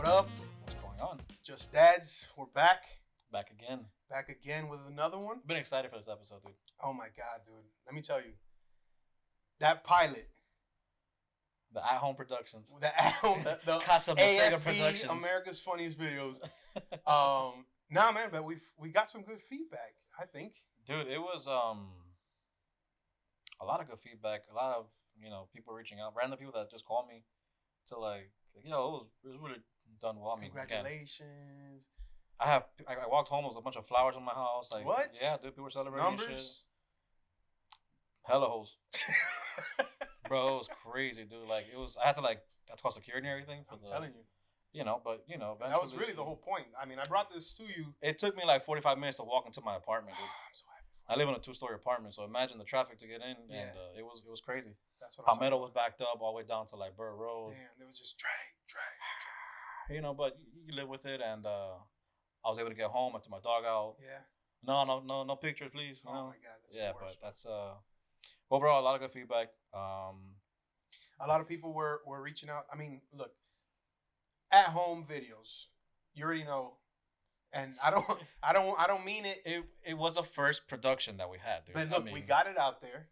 What up? What's going on? Just Dads, we're back. Back again. Back again with another one. Been excited for this episode, dude. Oh my God, dude. Let me tell you. That pilot. The at-home productions. The Casa Mosega Productions. America's Funniest Videos. Nah, man, but we got some good feedback, I think. Dude, it was a lot of good feedback. A lot of, people reaching out. Random people that just called me to it was really done well. I mean, congratulations. Again, I walked home, there was a bunch of flowers in my house. Like, what? Yeah, dude, people were celebrating. Numbers? Shit. Hella hoes. Bro, it was crazy, dude. Like, I had to call security and everything. I'm telling you. Eventually. That was really the whole point. I mean, I brought this to you. It took me like 45 minutes to walk into my apartment, dude. I'm so happy. I live in a 2-story apartment, so imagine the traffic to get in, Yeah. and it was crazy. That's what Palmetto was backed up all the way down to like Burr Road. Damn, it was just drag. But you live with it, and I was able to get home. I took my dog out. Yeah. No pictures, please. Oh my God, that's yeah, the worst, but that's overall a lot of good feedback. A lot of people were reaching out. I mean, look, at home videos. You already know, and I don't mean it. It was a first production that we had, dude. But look, we got it out there.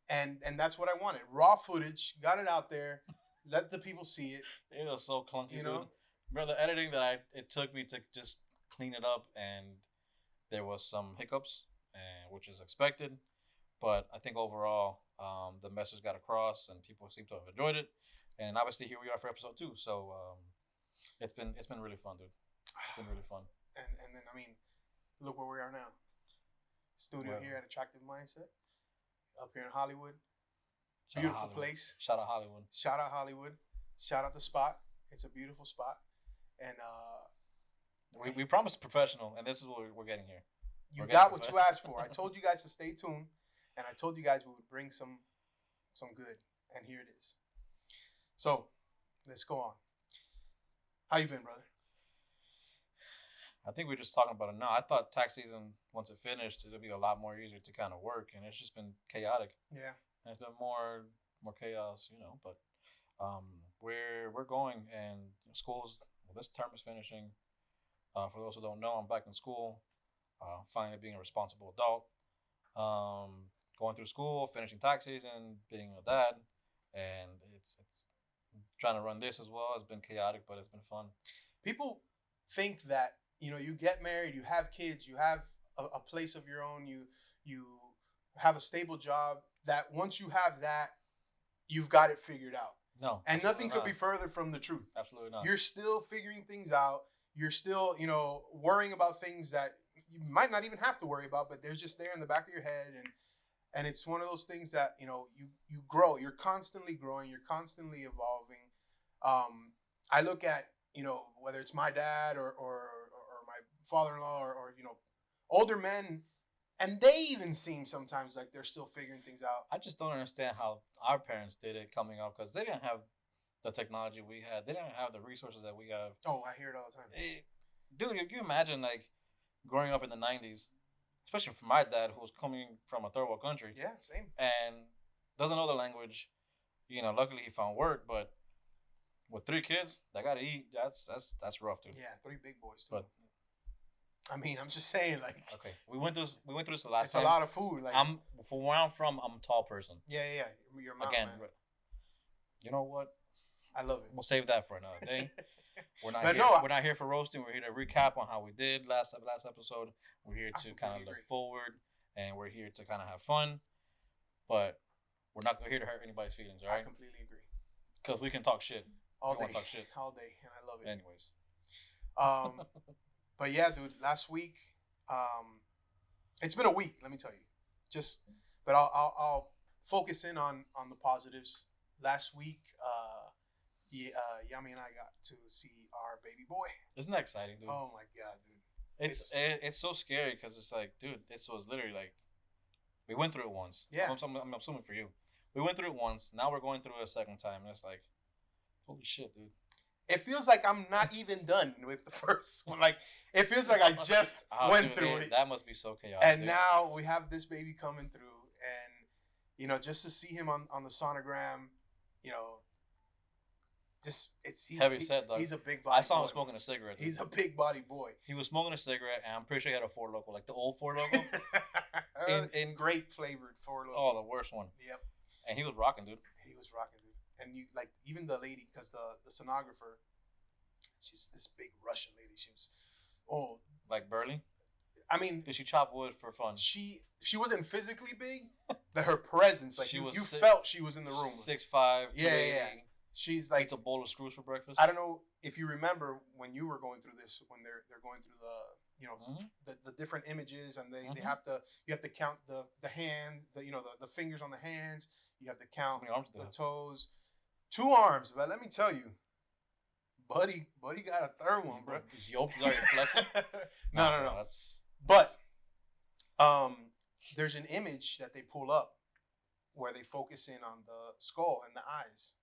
And that's what I wanted. Raw footage. Got it out there. Let the people see it. It was so clunky, you know? Dude. Bro, the editing it took me to just clean it up, and there was some hiccups, which is expected. But I think overall, the message got across, and people seem to have enjoyed it. And obviously, here we are for episode 2. So it's been really fun, dude. It's been really fun. And then I mean, look where we are now. Studio here at Attractive Mindset, up here in Hollywood. Beautiful place. Shout out Hollywood. Shout out Hollywood. Shout out the spot. It's a beautiful spot. And we promised professional, and this is what we're getting here. You got what you asked for. I told you guys to stay tuned, and I told you guys we would bring some good, and here it is. So, let's go on. How you been, brother? I think we're just talking about it now. I thought tax season, once it finished, it'll be a lot more easier to kind of work, and it's just been chaotic. Yeah. And it's been more chaos, but we're going, and schools. Well, this term is finishing. For those who don't know, I'm back in school, finally being a responsible adult, going through school, finishing tax season, being a dad, and it's trying to run this as well. It's been chaotic, but it's been fun. People think that you get married, you have kids, you have a place of your own, you have a stable job. That once you have that, you've got it figured out. No. And nothing could be further from the truth. Absolutely not. You're still figuring things out. You're still, worrying about things that you might not even have to worry about, but they're just there in the back of your head. And it's one of those things that, you grow. You're constantly growing. You're constantly evolving. I look at, whether it's my dad or my father-in-law or older men, and they even seem sometimes like they're still figuring things out. I just don't understand how our parents did it coming up, because they didn't have the technology we had. They didn't have the resources that we have. Oh, I hear it all the time. Dude, if you imagine growing up in the 90s, especially for my dad, who was coming from a third world country. Yeah, same. And doesn't know the language. Luckily he found work, but with 3 kids, they gotta eat. That's rough, dude. Yeah, 3 big boys too. But I mean, I'm just saying, okay, we went through this the last time. It's a lot of food. From where I'm from, I'm a tall person. Yeah. You're my again. Man. You know what? I love it. We'll save that for another day. We're not here for roasting. We're here to recap on how we did last episode. We're here to kind of look forward, and we're here to kind of have fun. But we're not here to hurt anybody's feelings, all right? I completely agree. Because we can talk shit. All day, and I love it. Anyways. But yeah, dude, last week, it's been a week, let me tell you. But I'll focus in on the positives. Last week, Yami and I got to see our baby boy. Isn't that exciting, dude? Oh my God, dude. It's so scary, because it's like, dude, this was literally we went through it once. Yeah. I'm assuming for you. We went through it once. Now we're going through it a second time. And it's like, holy shit, dude. It feels like I'm not even done with the first one. It feels like I just went through it. That must be so chaotic. And now we have this baby coming through, and just to see him on the sonogram, he's Heavy set, dog. He's a big body. I saw him boy. smoking a cigarette. Dude. He's a big body boy. He was smoking a cigarette, and I'm pretty sure he had a Four Loko, like the old Four Loko. in Grape flavored Four Loko. Oh, the worst one. Yep. And he was rocking, dude. He was rocking, dude. And you like even the lady, because the sonographer, she's this big Russian lady. She was, like burly. I mean, did she chop wood for fun? She wasn't physically big, but her presence, like you felt she was in the room. 6'5". Yeah. She's like, eats a bowl of screws for breakfast. I don't know if you remember when you were going through this, when they're going through the different images, and they have to, you have to count the hand, the fingers on the hands. You have to count the toes. 2 arms, but let me tell you, buddy got a third one, bro. His yoke is already flexing. No. That's... But there's an image that they pull up where they focus in on the skull and the eyes.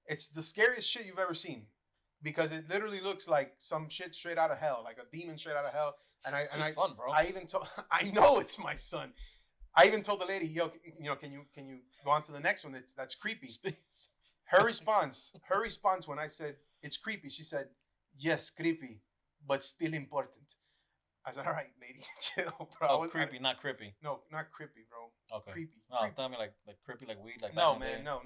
It's the scariest shit you've ever seen, because it literally looks like some shit straight out of hell, like a demon straight out of hell. And I son, bro. I even told, I know it's my son. I even told the lady, yo, can you go on to the next one? That's creepy. Her response when I said it's creepy, she said, yes, creepy, but still important. I said, all right, lady, chill, bro. Oh, creepy, not creepy. No, not creepy, bro. Okay. Creepy. No, tell me like creepy, like weed, like no, man, no.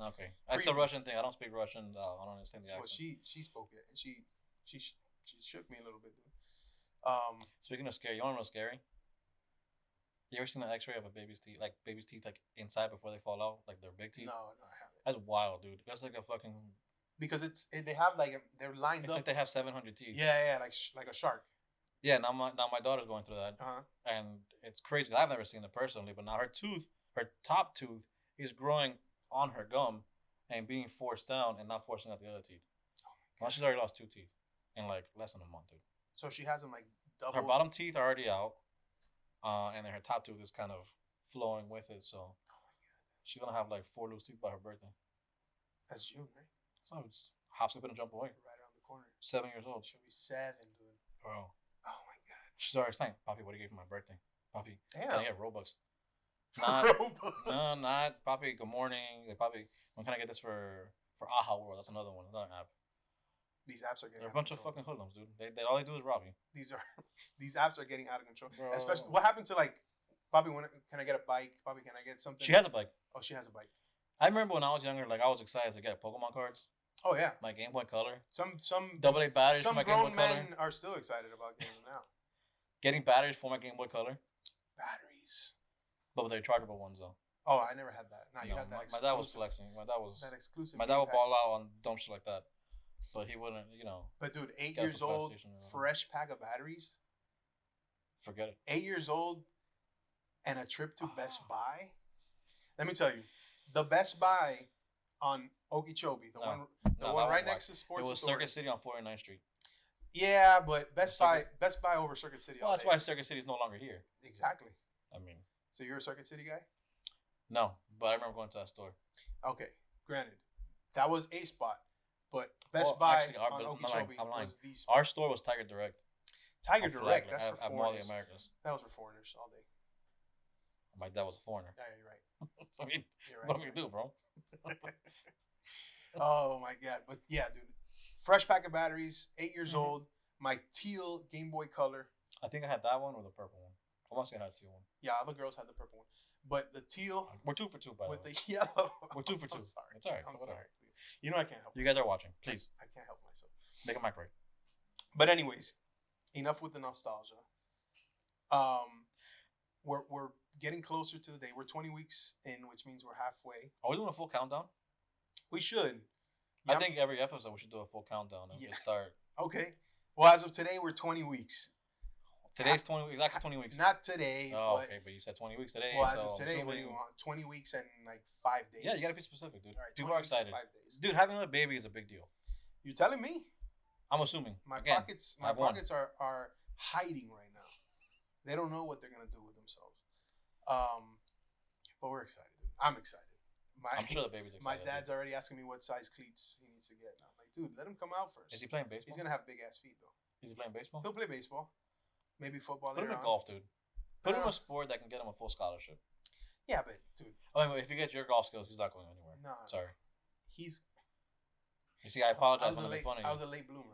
Okay, that's a Russian thing. I don't speak Russian. I don't understand the accent. Well, she spoke it, and she shook me a little bit, dude. Speaking of scary, you want to know scary? You ever seen an X-ray of a baby's teeth, like inside before they fall out, like their big teeth? No, I haven't. That's wild, dude. That's like a fucking. Because they have they're lined up. It's like they have 700 teeth. Yeah, like a shark. Yeah, now my daughter's going through that, Uh-huh. and it's crazy. I've never seen it personally, but now her top tooth, is growing on her gum, and being forced down, and not forcing out the other teeth. Now she's already lost 2 teeth in like less than a month, dude. So she has them like double. Her bottom teeth are already out, and then her top tooth is kind of flowing with it. So she's gonna have like 4 loose teeth by her birthday. That's June, right? So it's hop, skip, and a jump away. Right around the corner. 7 years old. She'll be 7, dude. Bro. Oh my god. She's already saying, Poppy, what do you get for my birthday? Poppy, damn. Can I get Robux? Not, Robux. No, not Poppy. Good morning. Poppy, when can I get this for Aha World? That's another one. Another app. These apps are getting. They're a bunch of fucking hoodlums, dude. They all they do is rob you. These apps are getting out of control. Bro. Especially, what happened to like, Poppy? Can I get a bike? Poppy, can I get something? She has a bike. Oh, she has a bike. I remember when I was younger, like I was excited to get Pokemon cards. Oh yeah. My Game Boy Color. Some AA batteries some for my Game Boy grown Color. men are still excited about getting them now. Getting batteries for my Game Boy Color. Batteries. But they're chargeable ones though. Oh, I never had that. You had that. My dad was flexing. My dad was that exclusive. My dad would ball out on dumb shit like that, but he wouldn't, But dude, 8 years old, fresh pack of batteries. Forget it. 8 years old, and a trip to Best Buy. Let me tell you, the Best Buy on Okeechobee, the one right next to Sports. It was Authority. Circuit City on 49th Street. Yeah, but Best Buy over Circuit City. Well, that's why Circuit City is no longer here. Exactly. I mean, so you're a Circuit City guy? No, but I remember going to that store. Okay, granted, that was a spot, but Best Buy on Okeechobee was the spot. Our store was Tiger Direct. Tiger Direct, that's for foreigners. Mall of the Americas. That was for foreigners all day. My dad was a foreigner. Yeah, you're right. I mean, you're right, what do we do, bro? Oh my god, but yeah, dude, fresh pack of batteries, 8 years old. My teal Game Boy Color. I think I had that one or the purple one. I must have had a teal one. Yeah, other girls had the purple one, but the teal. We're 2 for 2, by the way. With the yellow. We're 2 for 2. Sorry, it's all right. I'm sorry. You know I can't help. You guys are watching, please. I can't help myself. Make a mic break. But anyways, enough with the nostalgia. We're getting closer to the day. We're 20 weeks in, which means we're halfway. Are we doing a full countdown? We should. Yeah, I think every episode we should do a full countdown and we'll start. Okay. Well, as of today, we're 20 weeks. Today's exactly 20 weeks. Not today. Oh, okay, but you said 20 weeks today. Well, as of today, what do you want? 20 weeks and like 5 days. Yeah, you gotta be specific, dude. Right, people are excited. 5 days. Dude, having a baby is a big deal. You're telling me? I'm assuming. My pockets are hiding right now. They don't know what they're gonna do with themselves. But we're excited, dude. I'm excited. I'm sure the baby's excited. My dad's already asking me what size cleats he needs to get. And I'm like, dude, let him come out first. Is he playing baseball? He's gonna have big ass feet though. Is he playing baseball? He'll play baseball. Maybe football. Put him in golf, dude. Put him in a sport that can get him a full scholarship. Yeah, but dude. Oh, if you get your golf skills, he's not going anywhere. No. Sorry. You see, I apologize when I make fun of you. I was a late bloomer.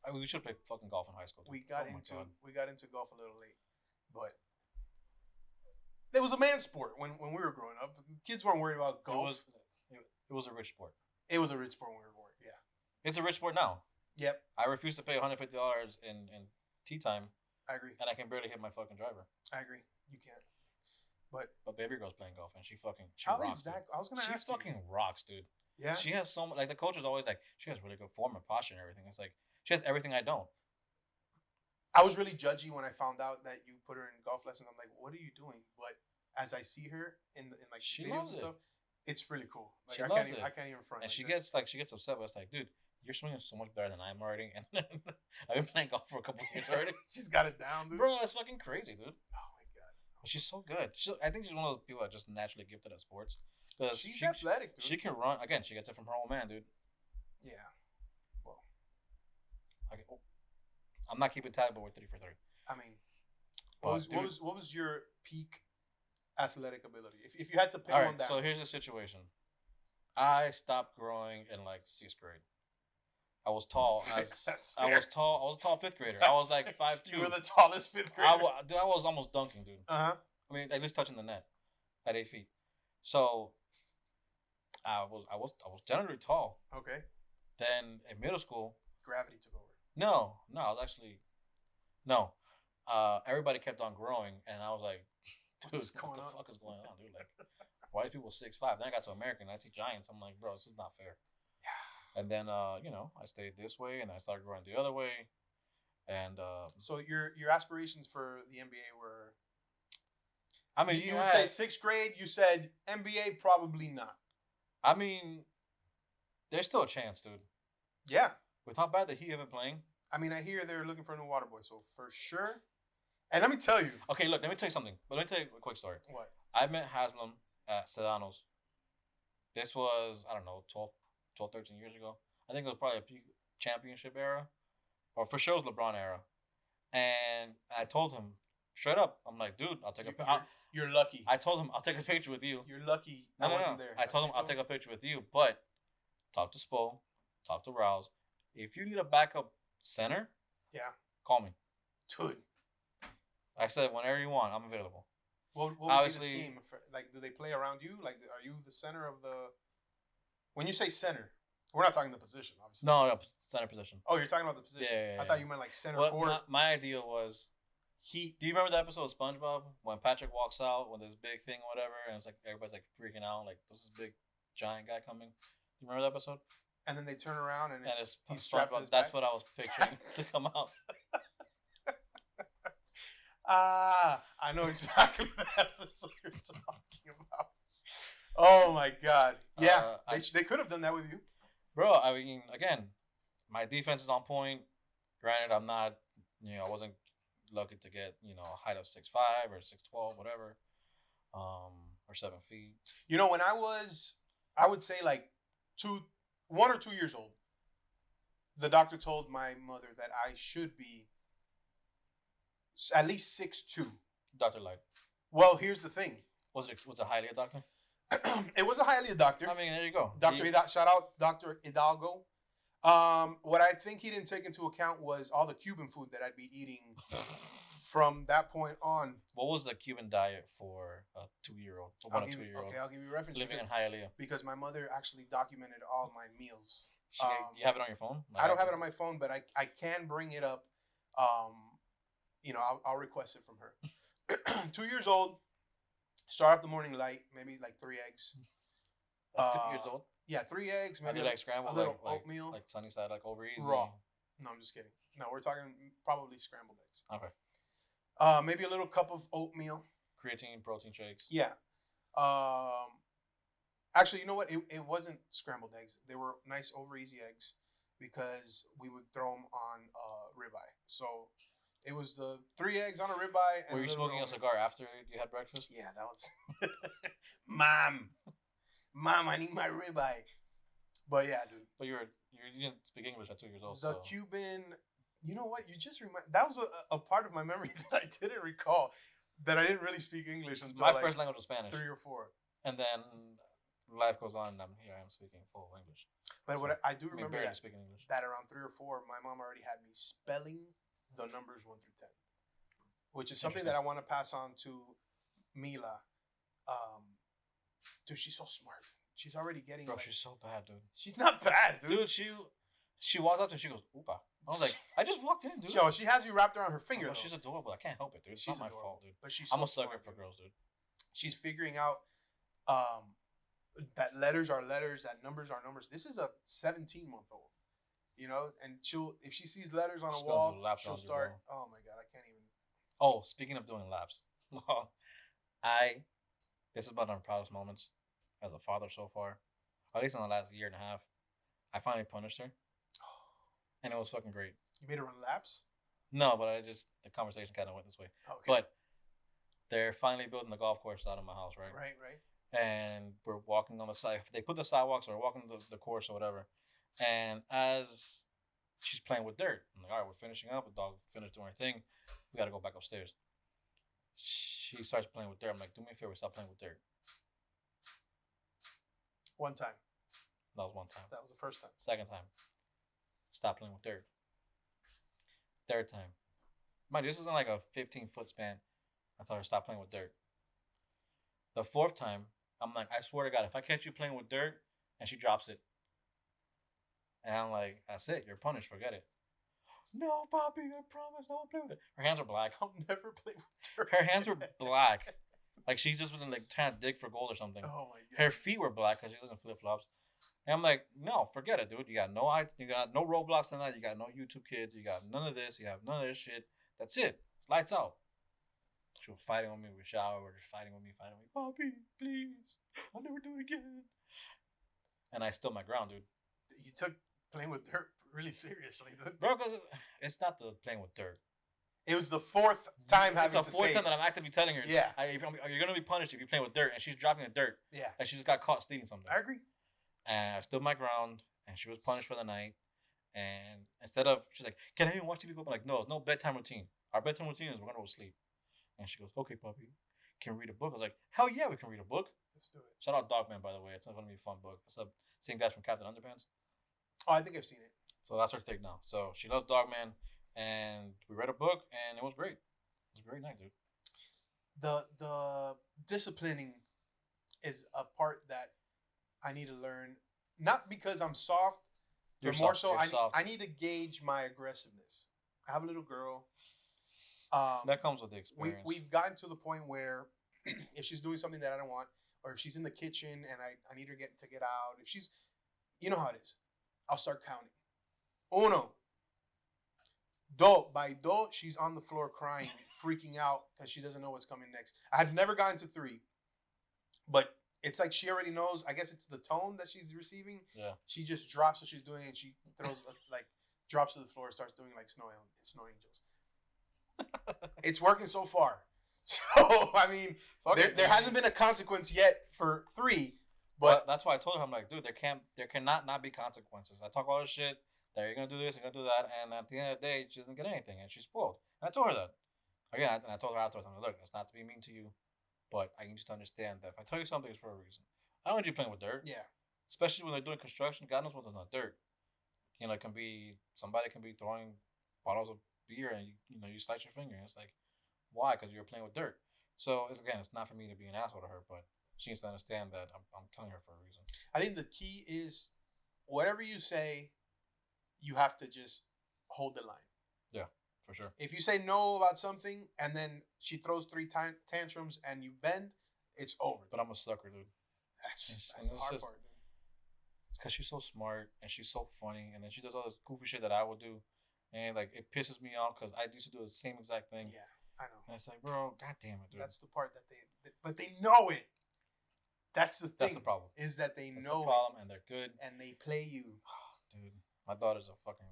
I mean, we should play fucking golf in high school. We got into golf a little late, but it was a man's sport when we were growing up. Kids weren't worried about golf. It was a rich sport. It was a rich sport when we were born. Yeah, it's a rich sport now. Yep. I refuse to pay $150 in tee time. I agree. And I can barely hit my fucking driver. I agree. You can't. But baby girl's playing golf and she how rocks. Is that? I was gonna ask. She fucking rocks, dude. Yeah. She has so much. Like the coach is always like, she has really good form and posture and everything. It's like she has everything I don't. I was really judgy when I found out that you put her in golf lessons. I'm like, what are you doing? But as I see her in like she videos and stuff, it's really cool. Like I can't even front. And like she gets upset, but it's like, dude, you're swinging so much better than I am already. And I've been playing golf for a couple of years already. She's got it down, dude. Bro, that's fucking crazy, dude. Oh my god. She's so good. I think she's one of those people that just naturally gifted at sports. She's athletic, dude. She can run. Again, she gets it from her old man, dude. Yeah. Well, I'm not keeping tab, but we're 3 for 3. I mean, what was your peak athletic ability? If you had to pick one down. So here's the situation. I stopped growing in like 6th grade. I was tall. I was a tall 5th grader. I was like 5'2". You were the tallest 5th grader. I was almost dunking, dude. I mean, at least touching the net at 8 feet. So I was generally tall. Okay. Then in middle school, gravity took over. No, I was actually everybody kept on growing, and I was like, dude, what the fuck is going on, dude? Like, why are people 6'5"? Then I got to American, and I see giants. I'm like, bro, this is not fair. Yeah. And then I stayed this way, and I started growing the other way, and so your aspirations for the NBA were. I mean, you would say 6th grade. You said NBA, probably not. I mean, there's still a chance, dude. Yeah. With how bad the Heat have been playing. I mean, I hear they're looking for a new water boy, so for sure. And let me tell you. Okay, look, let me tell you something. But let me tell you a quick story. What? I met Haslam at Sedano's. This was, I don't know, 12, 13 years ago. I think it was probably a peak championship era. Or for sure it was LeBron era. And I told him, straight up, I'm like, dude, I'll take a picture. You're lucky. I told him, I'll take a picture with you. You're lucky I wasn't there. I told him, I'll take a picture with you. But talk to Spo, talk to Rouse. If you need a backup center, call me. Dude. I said, whenever you want, I'm available. What would be the scheme? Like, do they play around you? Like, are you the center of the... When you say center, we're not talking the position, obviously. No, center position. Oh, you're talking about the position. Yeah. I thought you meant like center court. My idea was... Heat. Do you remember the episode of SpongeBob when Patrick walks out when there's a big thing or whatever, and it's like everybody's like freaking out, like there's this big giant guy coming? Do you remember that episode? And then they turn around and he's strapped to his back. That's what I was picturing to come out. I know exactly the episode you're talking about. Oh my god! Yeah, they could have done that with you, bro. I mean, again, my defense is on point. Granted, I'm not. I wasn't lucky to get a height of 6'5" or 6'12", whatever, or 7 feet. When I would say like 1 or 2 years old, the doctor told my mother that I should be at least 6'2". Doctor lied. Well, here's the thing. Was it highly a doctor? It was a highly a doctor. I mean, there you go. Shout out Dr. Hidalgo. What I think he didn't take into account was all the Cuban food that I'd be eating from that point on. What was the Cuban diet for a 2-year-old? I'll give you a reference. Living in Hialeah. Because my mother actually documented all my meals. Do you have it on your phone? I don't have it on my phone, but I can bring it up. I'll request it from her. 2 years old. Start off the morning light, maybe like 3 eggs. 2 years old? Yeah, 3 eggs, maybe like scrambled, a little oatmeal. Like sunny side, like over easy. Raw. No, I'm just kidding. No, we're talking probably scrambled eggs. Okay. Maybe a little cup of oatmeal. Creatine, protein shakes. Yeah. Actually, you know what? It wasn't scrambled eggs. They were nice over easy eggs because we would throw them on ribeye. So it was the 3 eggs on a ribeye. And were you smoking a cigar after you had breakfast? Yeah, that was... Mom, I need my ribeye. But yeah, dude. But you didn't speak English at 2 years old. The Cuban, you know what? You just that was a part of my memory that I didn't recall. That I didn't really speak English until my first language was Spanish. 3 or 4. And then life goes on, and I'm speaking full English. But what I do remember barely that speaking English. that around 3 or 4, my mom already had me spelling the numbers 1 through 10, which is something that I want to pass on to Mila. Dude, she's so smart. She's already getting. Bro, like, she's so bad, dude. she's not bad, dude. Dude, she walks up and she goes, "Oopa." I was like, I just walked in, dude. Yo, she has you wrapped around her finger. She's adorable. I can't help it, dude. It's She's not my adorable, fault, dude. but she's. I'm So a sucker smart, for dude. girls, dude. She's figuring out that letters are letters, that numbers are numbers. This is a 17-month-old, you know, and if she sees letters on a wall, she'll start. Oh my god, I can't even. Oh, speaking of doing laps, this is one of my proudest moments as a father so far, at least in the last year and a half. I finally punished her, and it was fucking great. You made her run laps? No, but the conversation kind of went this way. Okay. But they're finally building the golf course out of my house, right? Right. And we're walking on the side. They put the sidewalks or walking the course or whatever. And as she's playing with dirt, I'm like, all right, we're finishing up. The dog finished doing her thing. We got to go back upstairs. She starts playing with dirt. I'm like, do me a favor, stop playing with dirt. One time. That was one time. That was the first time. Second time, stop playing with dirt. Third time. Mind you, this isn't like a 15-foot span. I told her, stop playing with dirt. The fourth time, I'm like, I swear to God, if I catch you playing with dirt, and she drops it. And I'm like, that's it. You're punished. Forget it. No, Bobby, I promise I won't play with it. Her hands were black. I'll never play with dirt. Her hands were black. Like she just was like trying to dig for gold or something. Oh my god. Her feet were black because she was in flip flops. And I'm like, no, forget it, dude. You got no Roblox tonight. You got no YouTube Kids. You got none of this. You have none of this shit. That's it. Lights out. She was fighting with me. We showered. We were just fighting with me. Bobby, please. I'll never do it again. And I stood my ground, dude. You took playing with dirt really seriously, dude. Bro, because it's not the playing with dirt. It was the fourth time having to say It's the fourth time that I'm actively telling her. Yeah. You're going to be punished if you're playing with dirt. And she's dropping the dirt. Yeah. Like she just got caught stealing something. I agree. And I stood my ground. And she was punished for the night. And instead of, she's like, can I even watch TV? I'm like, no, it's no bedtime routine. Our bedtime routine is we're going to go sleep. And she goes, okay, puppy. Can we read a book? I was like, hell yeah, we can read a book. Let's do it. Shout out Dogman, by the way. It's not going to be a fun book. It's the same guys from Captain Underpants. Oh, I think I've seen it. So that's her thing now. So she loves Dogman. And we read a book. And it was great. It was a great night, dude. The disciplining is a part that I need to learn. Not because I'm soft, but more so I need to gauge my aggressiveness. I have a little girl. That comes with the experience. We've gotten to the point where if she's doing something that I don't want, or if she's in the kitchen and I need her to get out, if she's, you know how it is, I'll start counting. Uno. By do, she's on the floor crying, freaking out because she doesn't know what's coming next. I've never gotten to 3, but it's like she already knows. I guess it's the tone that she's receiving. Yeah. She just drops what she's doing and she throws drops to the floor, starts doing like snow angels. It's working so far. So I mean, there hasn't been a consequence yet for 3, but that's why I told her, I'm like, dude, there cannot not be consequences. I talk all this shit that you're gonna do this, you're gonna do that, and at the end of the day, she doesn't get anything, and she's spoiled. And I told her that. Again, and I told her afterwards, I'm like, look, it's not to be mean to you, but I need you to understand that if I tell you something, it's for a reason. I don't want you playing with dirt. Yeah. Especially when they're doing construction, God knows what there's not dirt. You know, somebody can be throwing bottles of beer and you slice your finger. And it's like, why? Because you're playing with dirt. So it's not for me to be an asshole to her, but she needs to understand that I'm telling her for a reason. I think the key is whatever you say, you have to just hold the line. Yeah, for sure. If you say no about something and then she throws 3 tantrums and you bend, it's over. But I'm a sucker, dude. That's the hard part, dude. It's because she's so smart and she's so funny, and then she does all this goofy shit that I would do, and like it pisses me off because I used to do the same exact thing. Yeah, I know. And it's like, bro, god damn it, dude. That's the part that but they know it. That's the thing. That's the problem. Is that they That's know the problem, and they're good, and they play you. Dude, my daughter's a fucking.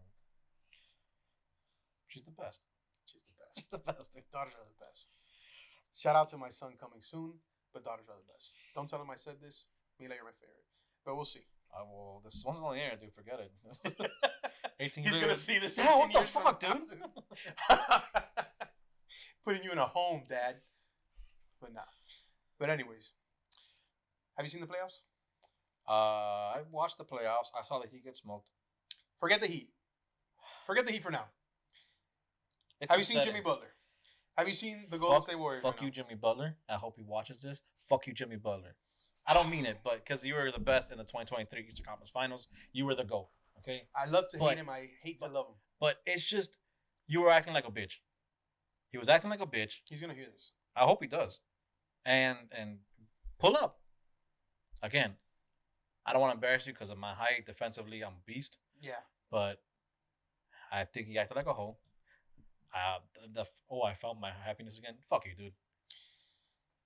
She's the best. She's the best. She's the best. Dude. Daughters are the best. Shout out to my son coming soon, but daughters are the best. Don't tell him I said this. Mila, you're my favorite, but we'll see. This one's on the air, dude. Forget it. 18 He's years. gonna see this. Yeah, what the fuck, dude? Putting you in a home, Dad. But nah. But anyways, have you seen the playoffs? I watched the playoffs. I saw the Heat get smoked. Forget the Heat. Forget the Heat for now. It's Have you seen upsetting. Jimmy Butler? Have you seen the Golden State Warriors? Fuck you, Jimmy Butler. I hope he watches this. Fuck you, Jimmy Butler. I don't mean it, but because you were the best in the 2023 Eastern Conference Finals, you were the GOAT. Okay. I love to hate him. I hate to love him. But it's just you were acting like a bitch. He was acting like a bitch. He's gonna hear this. I hope he does. And pull up. Again, I don't want to embarrass you because of my height. Defensively, I'm a beast. Yeah. But I think he acted like a hoe. I felt my happiness again. Fuck you, dude.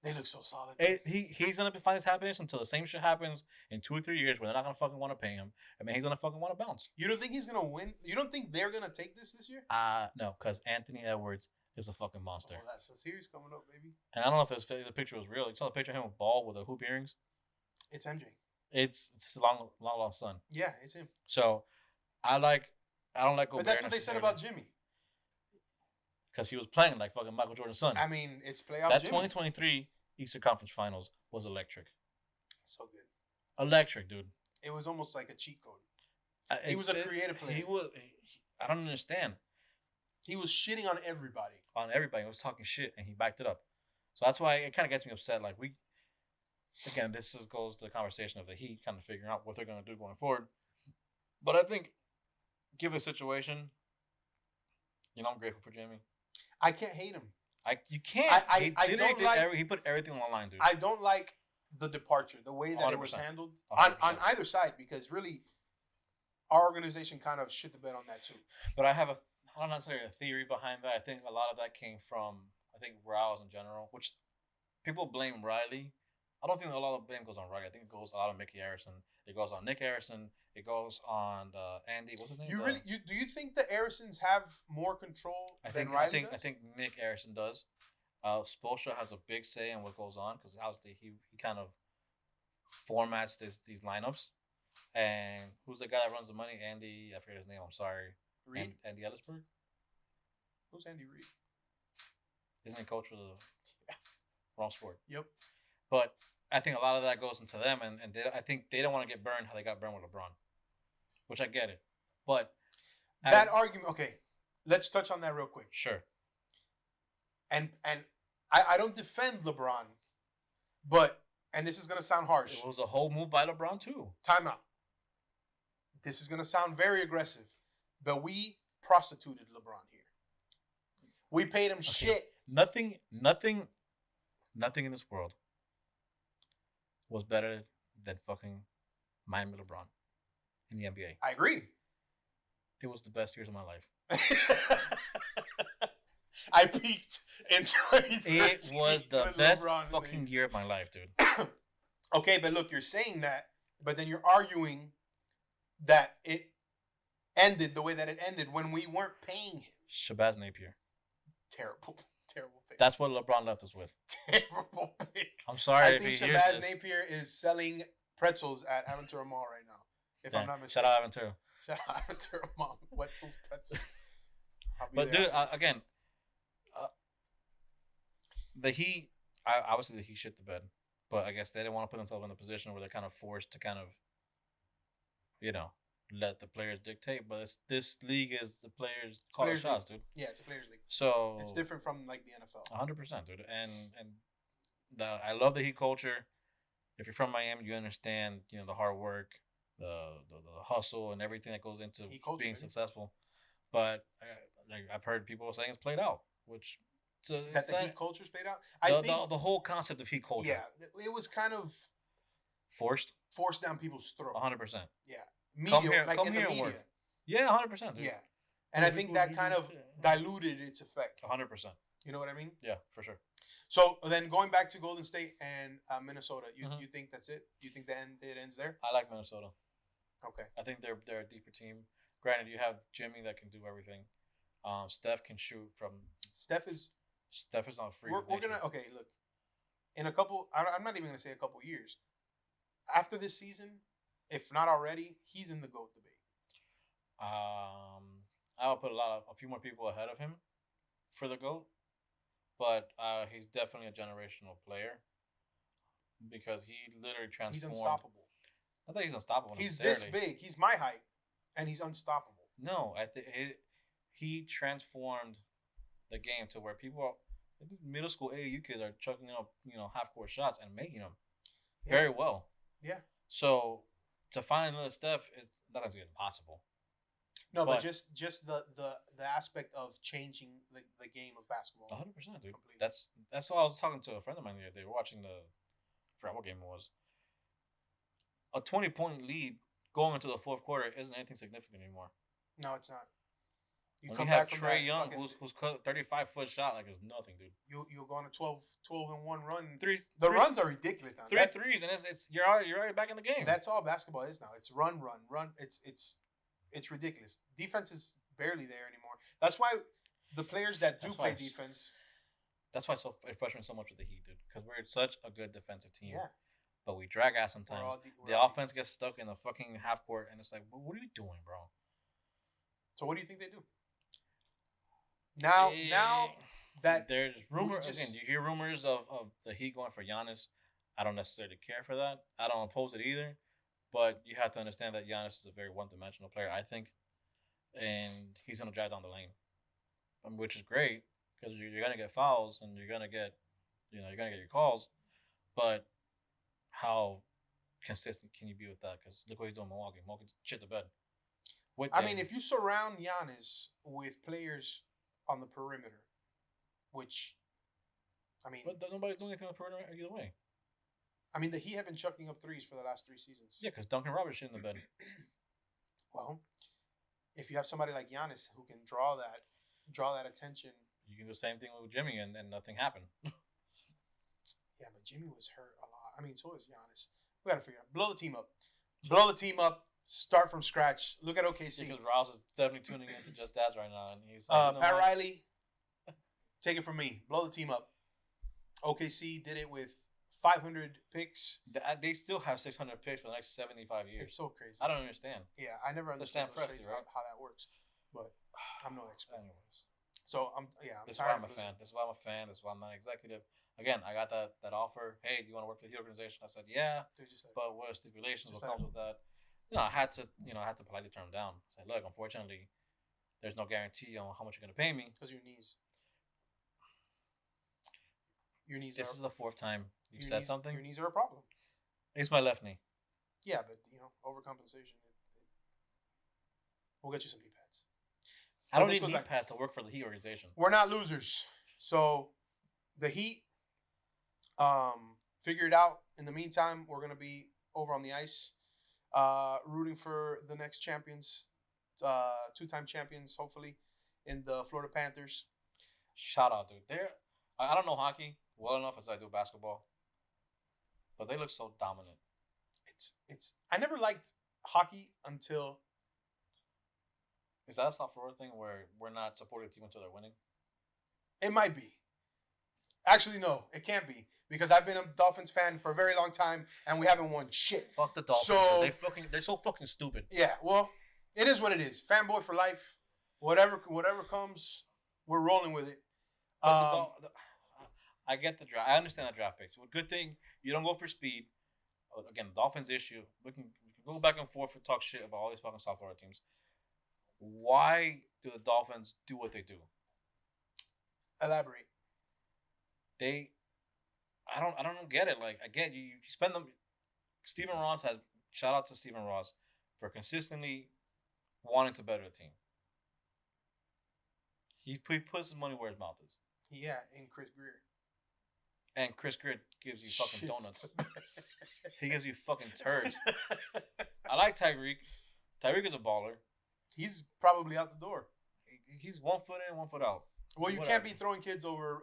They look so solid. He's gonna find his happiness until the same shit happens in 2 or 3 years where they're not gonna fucking want to pay him. I mean, he's gonna fucking want to bounce. You don't think he's gonna win? You don't think they're gonna take this year? No, because Anthony Edwards is a fucking monster. Oh, that's a series coming up, baby. And I don't know if the picture was real. You saw the picture of him with ball with the hoop earrings. It's MJ. It's long lost son. Yeah, it's him. So I don't like Gobert. But that's what they said about Jimmy. Because he was playing like fucking Michael Jordan's son. I mean, it's playoff. That Jimmy. 2023 Eastern Conference Finals was electric. So good. Electric, dude. It was almost like a cheat code. He was a creative player. I don't understand. He was shitting on everybody. He was talking shit, and he backed it up. So that's why it kind of gets me upset. Like this goes to the conversation of the Heat kind of figuring out what they're going to do going forward. But I think, given the situation, I'm grateful for Jimmy. I can't hate him. You can't. He put everything on the line, dude. I don't like the departure, the way that 100%. It was handled on either side, because really, our organization kind of shit the bed on that too. But I don't necessarily a theory behind that. I think a lot of that came from Rouse in general, which people blame Riley. I don't think a lot of blame goes on Riley. I think it goes a lot on Mickey Harrison. It goes on Nick Harrison. It goes on Andy. What's his name? Do you think the Harrisons have more control than Riley does? I think Nick Harrison does. Spoelstra has a big say in what goes on because obviously he kind of formats these lineups. And who's the guy that runs the money? Andy. I forget his name. I'm sorry. Reed. Andy Ellisberg. Who's Andy Reid? Isn't he coach for the wrong sport? Yep. But I think a lot of that goes into them, and I think they don't want to get burned how they got burned with LeBron, which I get it. But that argument, okay, let's touch on that real quick. Sure. And I don't defend LeBron, but, and this is going to sound harsh. It was a whole move by LeBron too. Time out. This is going to sound very aggressive, but we prostituted LeBron here. We paid him shit. Nothing in this world was better than fucking Miami LeBron in the NBA. I agree. It was the best years of my life. I peaked in 2013. It was the best fucking year of my life, dude. Okay, but look, you're saying that, but then you're arguing that it ended the way that it ended when we weren't paying him. Shabazz Napier. Terrible pick. That's what LeBron left us with. Terrible pick. I'm sorry. I think Shabazz Napier is selling pretzels at Aventura Mall right now. If I'm not mistaken. Shout out Aventura. Shout out Aventura Mall. Wetzel's pretzels. But dude, again, the Heat. Obviously the Heat shit the bed, but I guess they didn't want to put themselves in a position where they're kind of forced to kind of, let the players dictate. But this league is the players call the shots, dude. Yeah, it's a players league. So it's different from like the NFL. 100%, dude. And I love the Heat culture. If you're from Miami, you understand, the hard work, the hustle, and everything that goes into being successful. But I've heard people saying it's played out, which that the Heat culture's played out. I think the whole concept of Heat culture. Yeah, it was kind of forced down people's throat. 100%. Yeah. Media, come here and work. Yeah, 100%. Yeah, and I think that kind of diluted its effect. 100%. You know what I mean? Yeah, for sure. So then going back to Golden State and Minnesota, you think that's it? Do you think it ends there? I like Minnesota. Okay. I think they're a deeper team. Granted, you have Jimmy that can do everything. Steph can shoot from. Steph is not free. We're gonna look. In a couple, I'm not even gonna say a couple years. After this season, if not already, he's in the GOAT debate. I would put a few more people ahead of him for the GOAT, but he's definitely a generational player because he literally transformed. He's unstoppable. Not that he's unstoppable He's necessarily. this big. He's my height, and he's unstoppable. No, he transformed the game to where people, middle school AAU kids, are chucking up half court shots and making them very well. Yeah. So to find another Steph, it's not going to be impossible. No, but just the aspect of changing the game of basketball. 100%, dude. Completely. That's why I was talking to a friend of mine the other day. We're watching I forgot what game it was. A 20-point lead going into the fourth quarter isn't anything significant anymore. No, it's not. When you have Trae Young, who's 35-foot shot, like it's nothing, dude. You'll go on a 12-1 run. The runs are ridiculous now. Three threes, and you're already back in the game. That's all basketball is now. It's run. It's ridiculous. Defense is barely there anymore. That's why the players that do play defense. That's why it frustrates so much with the Heat, dude. Because we're such a good defensive team. Yeah. But we drag ass sometimes. The offense gets stuck in the fucking half court, and it's like, what are you doing, bro? So what do you think they do? Now that there's rumors, again, you hear rumors of the Heat going for Giannis. I don't necessarily care for that. I don't oppose it either. But you have to understand that Giannis is a very one-dimensional player, I think. And he's going to drive down the lane. Which is great, because you're going to get fouls, and you're going to get your calls. But how consistent can you be with that? Because look what he's doing in Milwaukee. Milwaukee shit the bed. If you surround Giannis with players on the perimeter, which, but nobody's doing anything on the perimeter either way. The Heat have been chucking up threes for the last 3 seasons. Yeah, because Duncan Roberts shit in the bed. Well, if you have somebody like Giannis who can draw that attention, you can do the same thing with Jimmy, and nothing happened. Yeah, but Jimmy was hurt a lot. So was Giannis. We got to figure it out. Blow the team up. Start from scratch. Look at OKC. Because Rouse is definitely tuning into Just Dance right now, and he's like, Pat Riley, take it from me. Blow the team up. OKC did it with 500 picks. They still have 600 picks for the next 75 years. It's so crazy. I don't understand. Yeah, I never understand Sam Presti, right? how that works. But I'm no expert. Anyways. So I'm That's why I'm a fan. That's why I'm a fan. That's why I'm not an executive. Again, I got that offer. Hey, do you want to work for the organization? I said, yeah. But what are stipulations? What comes with that? I had to politely turn them down. Say, look, unfortunately, there's no guarantee on how much you're going to pay me. Because your knees. Your knees. This is the fourth time you said something. Your knees are a problem. It's my left knee. Yeah, but overcompensation. We'll get you some knee pads. I don't need knee pads to work for the Heat organization. We're not losers. So the Heat figure it out. In the meantime, we're gonna be over on the ice, rooting for the next champions, 2-time champions, hopefully, in the Florida Panthers. Shout out, dude. I don't know hockey well enough as I do basketball, but they look so dominant. I never liked hockey until. Is that a South Florida thing where we're not supporting the team until they're winning? It might be. Actually, no, it can't be. Because I've been a Dolphins fan for a very long time, and we haven't won shit. Fuck the Dolphins. So, they're so fucking stupid. Yeah, well, it is what it is. Fanboy for life. Whatever comes, we're rolling with it. I get the draft. I understand the draft picks. Well, good thing you don't go for speed. Again, the Dolphins issue. We can go back and forth and talk shit about all these fucking South Florida teams. Why do the Dolphins do what they do? Elaborate. I don't get it. Like, I get you spend them. Stephen Ross has, shout out to Stephen Ross for consistently wanting to better the team. He puts his money where his mouth is. Yeah, and Chris Greer. And Chris Greer gives you fucking donuts. He gives you fucking turds. I like Tyreek. Tyreek is a baller. He's probably out the door. He's 1 foot in, 1 foot out. Well, you can't be throwing kids over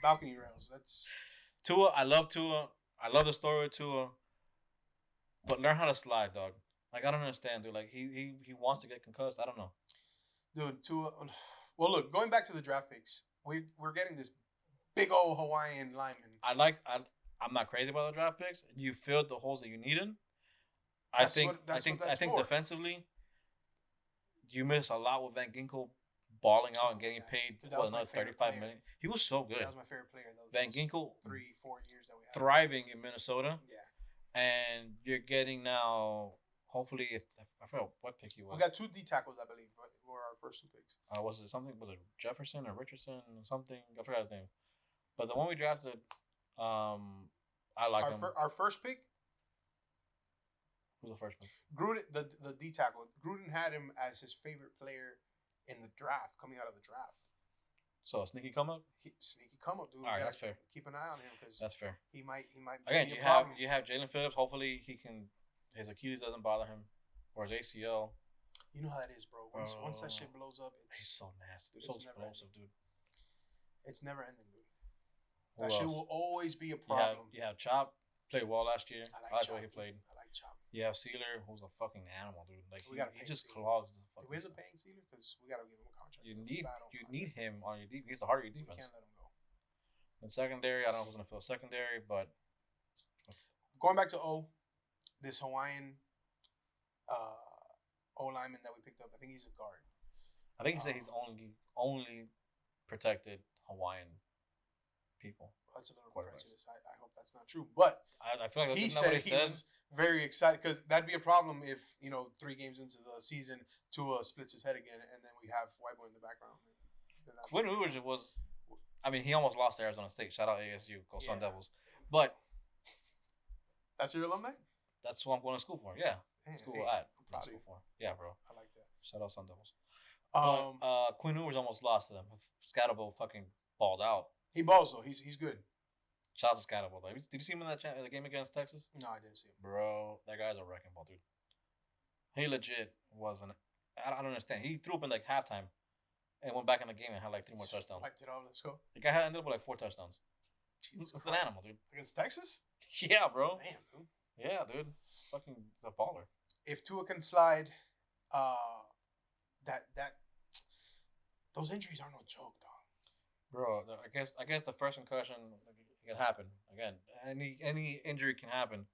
balcony rails. That's Tua. I love Tua. I love the story with Tua. But learn how to slide, dog. Like, I don't understand, dude. Like, he wants to get concussed. I don't know. Dude, Tua. Well, look, going back to the draft picks, we're getting this big old Hawaiian lineman. I'm not crazy about the draft picks. You filled the holes that you needed. I think defensively, you miss a lot with Van Ginkel balling out and getting paid another $35 million. He was so good. That was my favorite player, though. Van Ginkel, 3-4 years that we had. Thriving in Minnesota. Yeah. and you're getting now. Hopefully, I forgot what pick he was. We got 2 D tackles, I believe, were our first 2 picks. Was it something? Was it Jefferson or Richardson or something? I forgot his name. But the one we drafted, I like him. Our first pick. Who's the first pick? Gruden, the D tackle. Gruden had him as his favorite player in the draft, coming out of the draft. So a sneaky come up. Sneaky come up, dude. All right, that's fair. Keep an eye on him because that's fair. He might. Again, you have Jalen Phillips. Hopefully, he can. His Achilles doesn't bother him, or his ACL. You know how it is, bro. Once that shit blows up, he's so nasty. It's so explosive, dude. It's never ending, dude. That shit will always be a You problem. have Chop, played well last year. I like the way he played. I like Chop. You have Sealer, who's a fucking animal, dude. Like he just Sealer. clogs the fucking. Do we end up paying Sealer? Because we gotta give him a contract. You need him on your defense. He's the heart of your defense. We can't let him go. In secondary, I don't know who's gonna fill secondary, but going back to this Hawaiian O lineman that we picked up, I think he's a guard. I think he said he's only protected Hawaiian people. That's a little prejudice. I hope that's not true, but I feel like he said he was very excited because that'd be a problem if 3 games into the season Tua splits his head again, and then we have White Boy in the background. Quinn Ewers was, I mean, he almost lost to Arizona State. Shout out ASU, go Sun Devils. But that's your alumni. That's what I'm going to school for. Yeah, school at. School for. Yeah, bro. I like that. Shout out Sun Devils. But, Quinn Ewers almost lost to them. Scatterbo fucking balled out. He balls though. He's good. Shout out to Scatterbo. Did you see him in the game against Texas? No, I didn't see him. Bro, that guy's a wrecking ball, dude. He legit was I don't understand. He threw up in like halftime and went back in the game and had like 3 more touchdowns. Wiped it off. Let's go. The guy ended up with like 4 touchdowns. He's an animal, dude. Against Texas? Yeah, bro. Damn, dude. Yeah, dude. Fucking the baller. If Tua can slide, those injuries are no joke, dog. Bro, I guess the first concussion can happen. Again, any injury can happen,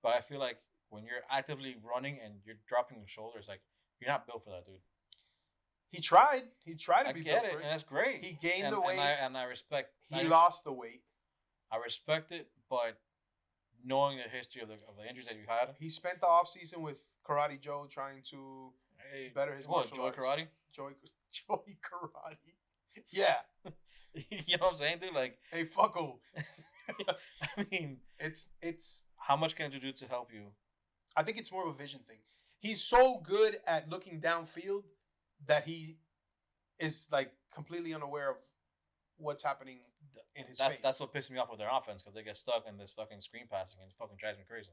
but I feel like when you're actively running and you're dropping your shoulders, like you're not built for that, dude. He tried. He tried to be built for it, and that's great. He gained the weight, and I respect. He lost the weight. I respect it, but knowing the history of the injuries that you had, he spent the offseason with Karate Joe trying to better his martial arts. Karate? Joey Karate. Yeah. You know what I'm saying, dude? Like, hey, fucko. I mean, it's how much can jiu-jitsu help you? I think it's more of a vision thing. He's so good at looking downfield that he is like completely unaware of what's happening in his face. That's what pisses me off with their offense because they get stuck in this fucking screen passing and it fucking drives me crazy.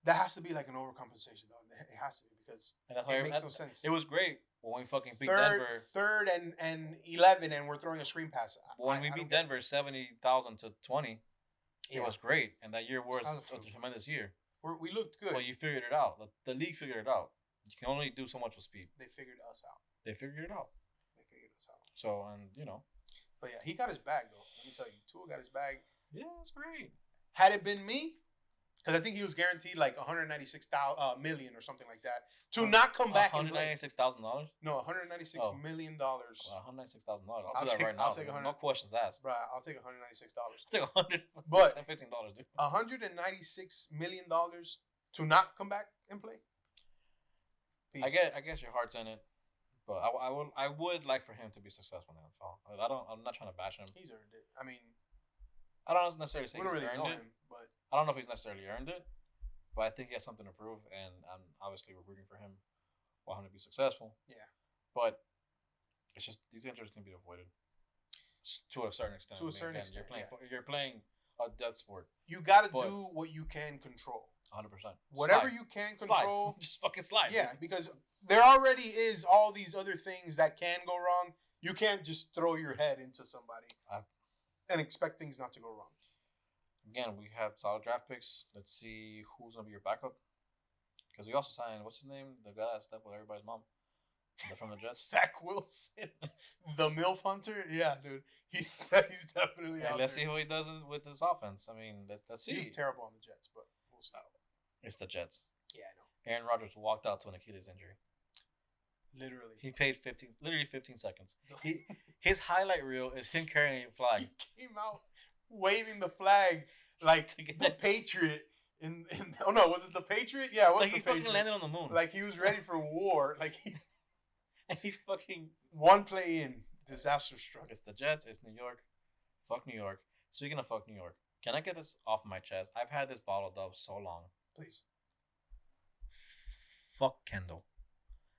That has to be like an overcompensation, though. It has to be because it makes no sense. It was great when we fucking beat Denver. 3rd and 11, and we're throwing a screen pass. When we beat Denver 70,000 to 20, it was great, and that year was a tremendous year. We looked good. Well, you figured it out. The league figured it out. You can only do so much with speed. They figured us out. They figured it out. So, and But yeah, he got his bag though. Let me tell you, Tua got his bag. Yeah, that's great. Had it been me, because I think he was guaranteed like $196 million or something like that to not come back. $196,000? No, $196 million. $196,000. I'll do that right now. I'll take no questions asked. Right, I'll take $196. I'll take $15, dude. $196 million to not come back and play. Peace. I guess your heart's in it, but I would like for him to be successful in the NFL. I'm not trying to bash him. He's earned it. I mean, I don't necessarily say we don't he's really earned know it. him, but I don't know if he's necessarily earned it, but I think he has something to prove, and obviously we're rooting for him. Want him to be successful. Yeah. But it's just these injuries can be avoided to a certain extent. To a certain extent, you're playing a death sport. You got to do what you can control. 100%. Whatever you can control, just fucking slide. Yeah, because there already is all these other things that can go wrong. You can't just throw your head into somebody and expect things not to go wrong. Again, we have solid draft picks. Let's see who's gonna be your backup. Because we also signed, what's his name? The guy that stepped with everybody's mom. From the Jets. Zach Wilson, the MILF hunter. Yeah, dude, he's definitely out. Let's see how he does it with this offense. I mean, let's see. He was terrible on the Jets, but we'll see. It's the Jets. Yeah, I know. Aaron Rodgers walked out to an Achilles injury. Literally. He paid 15 seconds. His highlight reel is him carrying a flag. He came out waving the flag like the Patriot oh no, was it the Patriot? Yeah, it was Like the he Patriot. fucking landed on the moon. Like he was ready for war. Like and he fucking one play in, disaster struck. It's the Jets. It's New York. Fuck New York. Speaking of fuck New York, can I get this off my chest? I've had this bottled up so long. Please. Fuck Kendall.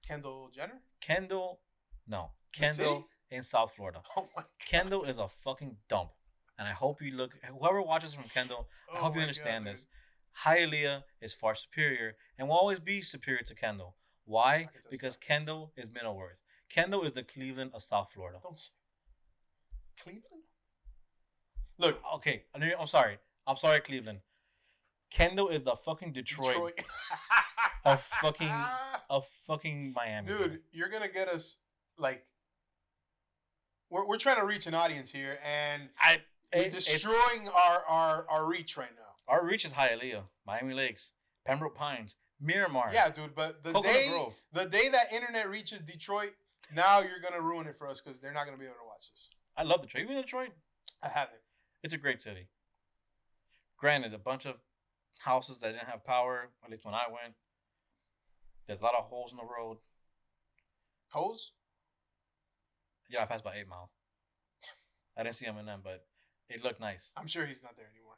Kendall Jenner? Kendall, no. The Kendall city? in South Florida. Oh my God. Kendall is a fucking dump. And I hope you look, whoever watches from Kendall, I hope you understand this. Hialeah is far superior and will always be superior to Kendall. Why? Because Kendall is Middleworth. Kendall is the Cleveland of South Florida. Don't say Cleveland? Look. Okay, I'm sorry. I'm sorry, Cleveland. Kendall is the fucking Detroit. of fucking Miami. Dude, you're gonna get us like we're trying to reach an audience here, and you're destroying our reach right now. Our reach is Hialeah, Miami Lakes, Pembroke Pines, Miramar. Yeah, dude, but the day that internet reaches Detroit, now you're gonna ruin it for us because they're not gonna be able to watch this. I love Detroit. You been to Detroit? I haven't. It's a great city. Granted, a bunch of houses that didn't have power, at least when I went. There's a lot of holes in the road. Holes? Yeah, I passed by 8 Mile. I didn't see Eminem, but it looked nice. I'm sure he's not there anymore.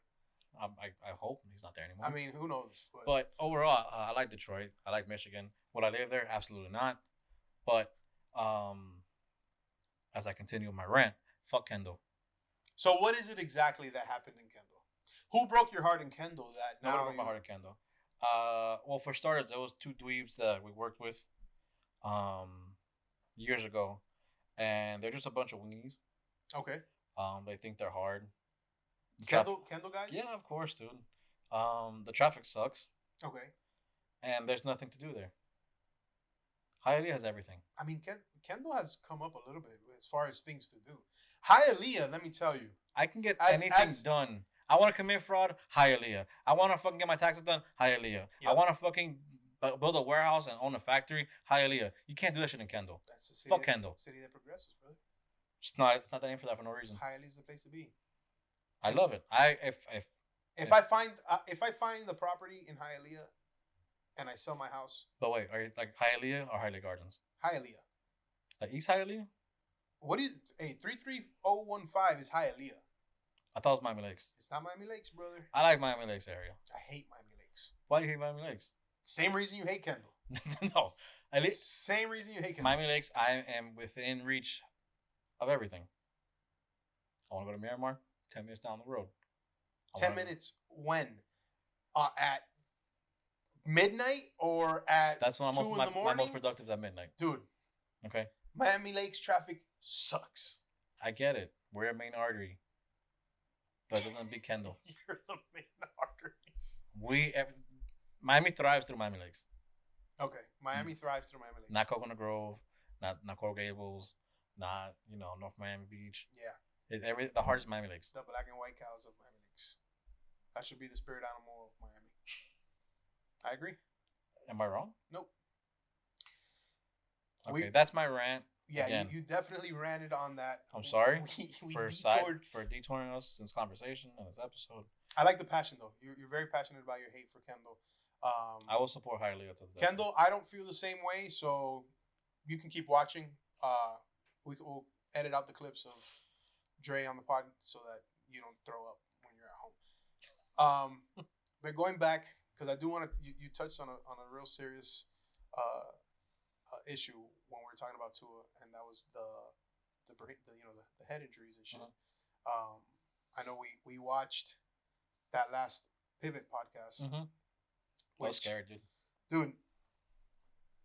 I hope he's not there anymore. I mean, who knows? But overall, I like Detroit. I like Michigan. Would I live there? Absolutely not. But as I continue my rant, fuck Kendall. So what is it exactly that happened in Kendall? Who broke your heart in Kendall? That nobody broke my heart in Kendall. Well, for starters, there was 2 dweebs that we worked with years ago, and they're just a bunch of weenies. Okay. They think they're hard. Kendall guys? Yeah, of course, dude. The traffic sucks. Okay. And there's nothing to do there. Hialeah has everything. I mean, Kendall has come up a little bit as far as things to do. Hialeah, let me tell you. I can get anything done. I want to commit fraud, Hialeah. I want to fucking get my taxes done, Hialeah. Yep. I want to fucking build a warehouse and own a factory, Hialeah. You can't do that shit in Kendall. That's the city. Fuck Kendall. City that progresses, brother. It's not the name for that for no reason. Hialeah's the place to be. I love it. If I find the property in Hialeah and I sell my house. But wait, are you like Hialeah or Hialeah Gardens? Hialeah. Like East Hialeah? What is 33015 is Hialeah. I thought it was Miami Lakes. It's not Miami Lakes, brother. I like Miami Lakes area. I hate Miami Lakes. Why do you hate Miami Lakes? Same reason you hate Kendall. No. Same reason you hate Kendall. Miami Lakes, I am within reach of everything. I want to go to Miramar, 10 minutes down the road. 10 minutes when? At midnight or at That's when 2 in the morning? My most productive is at midnight. Dude. Okay. Miami Lakes traffic sucks. I get it. We're a main artery. But it doesn't beat Kendall. You're the main artery. Miami thrives through Miami Lakes. Okay. Miami thrives through Miami Lakes. Not Coconut Grove, not Coral Gables, not, North Miami Beach. Yeah. The heart is Miami Lakes. The black and white cows of Miami Lakes. That should be the spirit animal of Miami. I agree. Am I wrong? Nope. Okay, that's my rant. Yeah, you definitely ranted on that. I'm sorry we for detouring us in this conversation and this episode. I like the passion, though. You're very passionate about your hate for Kendall. I will support Hialeah to the Kendall, I don't feel the same way, so you can keep watching. We'll edit out the clips of Dre on the pod so that you don't throw up when you're at home. But going back, because I do want to, you touched on a real serious issue when we were talking about Tua, and that was the head injuries and shit. Uh-huh. I know we watched that last Pivot podcast. Mm-hmm. I was scared, dude. Dude,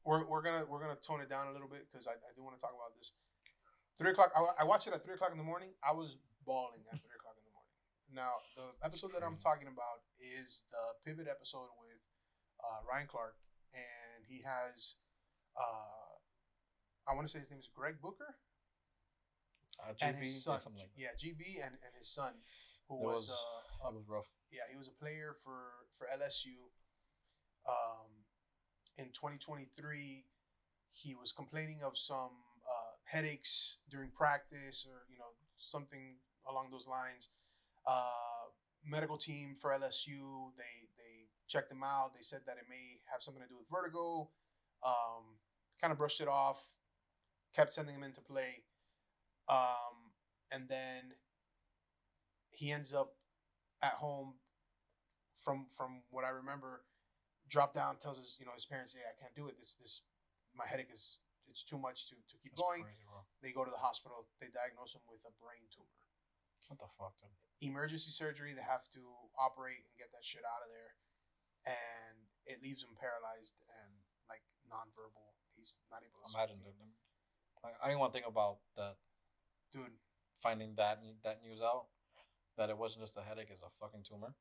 we're gonna tone it down a little bit because I do want to talk about this. 3 o'clock. I watched it at 3 o'clock in the morning. I was bawling at 3 o'clock in the morning. Now the episode that I'm talking about is the Pivot episode with Ryan Clark, and he has I want to say his name is Greg Booker. GB, and his son. Like yeah, GB and his son, who it was rough. Yeah, he was a player for LSU. In 2023, he was complaining of some headaches during practice, or something along those lines. Medical team for LSU, they checked him out. They said that it may have something to do with vertigo. Kind of brushed it off, kept sending him into play. And then he ends up at home from what I remember, dropped down, tells his parents, "Hey, I can't do it. This my headache it's too much to keep That's going." crazy, bro. They go to the hospital. They diagnose him with a brain tumor. What the fuck, dude? Emergency surgery. They have to operate and get that shit out of there, and it leaves him paralyzed and like nonverbal. He's not able to Imagine, speak. dude. I didn't want to think about that. Dude, Finding that news out, that it wasn't just a headache, it's a fucking tumor.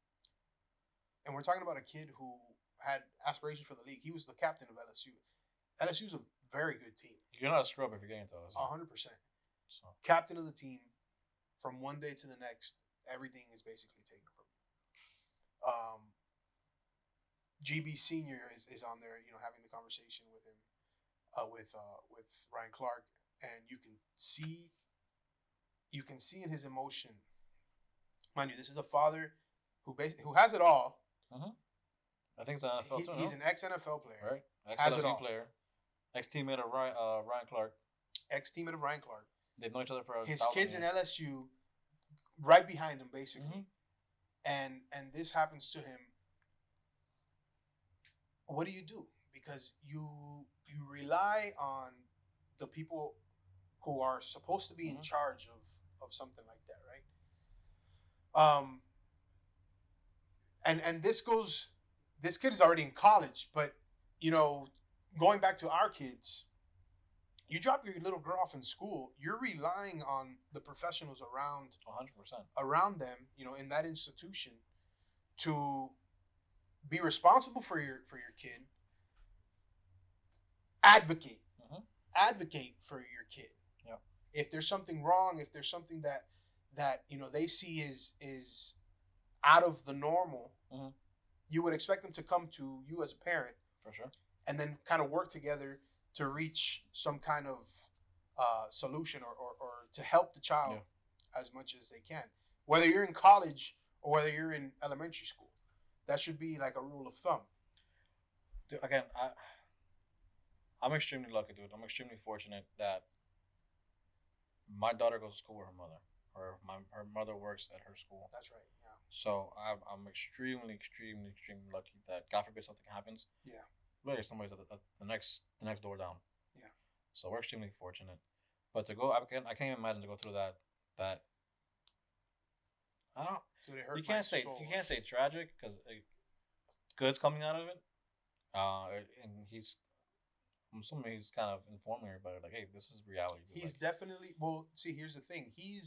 and we're talking about a kid who had aspirations for the league. He was the captain of LSU. LSU's a very good team. You're not a scrub if you're getting into us. 100%. So Captain of the team. From one day to the next, everything is basically taken from you. GB Senior is on there, having the conversation with him, with Ryan Clark, and you can see in his emotion. Mind you, this is a father who has it all. I think it's an NFL too. He's an ex NFL player, right? Ex Has it LSU all. player, ex teammate of Ryan Clark. ex teammate of Ryan Clark. They've known each other for His 1,000 kids years. in LSU, right behind him, basically. And this happens to him. What do you do? Because you rely on the people who are supposed to be in charge of something like that, right? And this kid is already in college, but going back to our kids, you drop your little girl off in school, you're relying on the professionals 100%. around them, in that institution, to be responsible for your kid, advocate for your kid. Yeah. If there's something wrong, if there's something that they see is out of the normal, you would expect them to come to you as a parent, for sure, and then kind of work together to reach some kind of solution or to help the child as much as they can. Whether you're in college or whether you're in elementary school, that should be like a rule of thumb. Dude, again, I'm extremely lucky, dude. I'm extremely fortunate that my daughter goes to school with her mother. Her mother works at her school. That's right. Yeah. So I'm extremely, extremely, extremely lucky that, God forbid, something happens. Yeah. Literally, somebody's at the next door down. Yeah. So we're extremely fortunate. But to go, I can't even imagine to go through that. I don't. Dude, it hurt You can't say tragic because good's coming out of it. And I'm assuming he's kind of informing her about it, like, hey, this is reality. Dude. He's definitely, well. See, here's the thing. He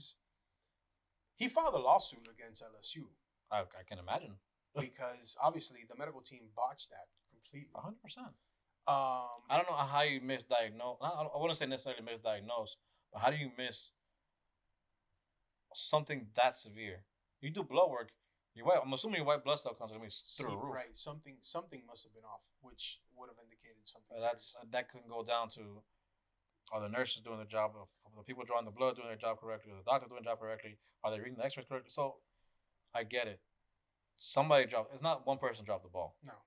filed a lawsuit against LSU. I can imagine because obviously the medical team botched that completely. 100%. I don't know how you misdiagnose. I wouldn't say necessarily misdiagnose, but how do you miss something that severe? You do blood work. I'm assuming your white blood cell counts are gonna be through the roof. Right. Something must have been off, which would have indicated something. That can go down to, are the nurses doing their job? Of the people drawing the blood doing their job correctly? Are the doctor doing their job correctly? Are they reading the X-rays correctly? So, I get it. Somebody dropped. It's not one person dropped the ball. No.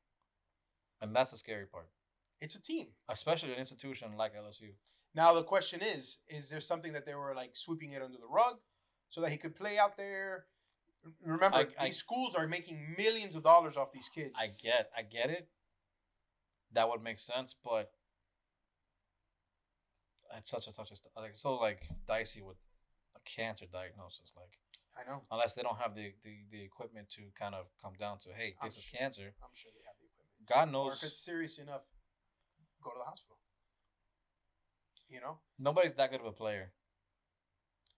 And that's the scary part. It's a team, especially an institution like LSU. Now the question is there something that they were like sweeping it under the rug so that he could play out there? Remember, these schools are making millions of dollars off these kids. I get it. That would make sense, but it's such a dicey with a cancer diagnosis. Like, I know. Unless they don't have the equipment to kind of come down to, hey, this is cancer. I'm sure they have the equipment. God knows. Or if it's serious enough, go to the hospital. Nobody's that good of a player.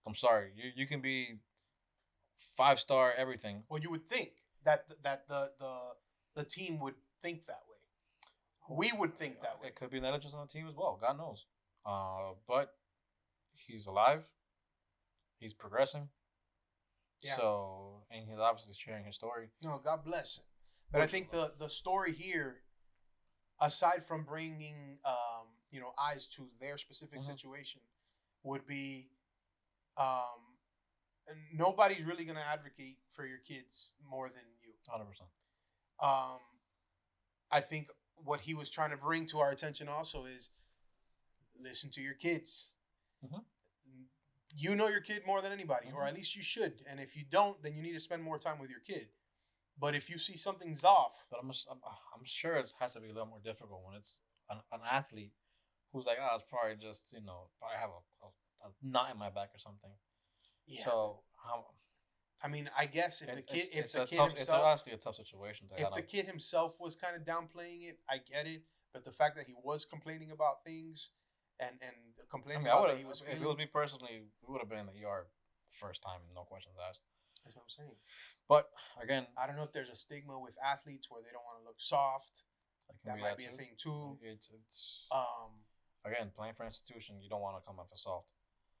I'm sorry. You can be 5-star everything. Well, you would think that the team would think that way. We would think that way. It could be negligence on the team as well. God knows. But he's alive. He's progressing. Yeah. So, and he's obviously sharing his story. No, God bless him. But I think the story here, aside from bringing eyes to their specific situation, would be nobody's really going to advocate for your kids more than you. 100%. I think what he was trying to bring to our attention also is listen to your kids. Hmm. You know your kid more than anybody, or Hmm. at least you should. And if you don't, then you need to spend more time with your kid. But if you see something's off, But I'm sure it has to be a little more difficult when it's an athlete who's like, oh, it's probably just probably have a knot in my back or something. yeah. So how I mean, I guess if the kid, if it's the a kid tough it's himself, honestly a tough situation to if kind the of. kid himself was kind of downplaying it, I get it. But the fact that he was complaining about things and I complaining mean, I about would that have he was if it was feeling, me personally, we would have been in the ER first time, no questions asked. that's what I'm saying. But again, I don't know if there's a stigma with athletes where they don't want to look soft. it can That be might that be a too. thing too. It's Um, again playing for an institution, you don't want to come off as soft.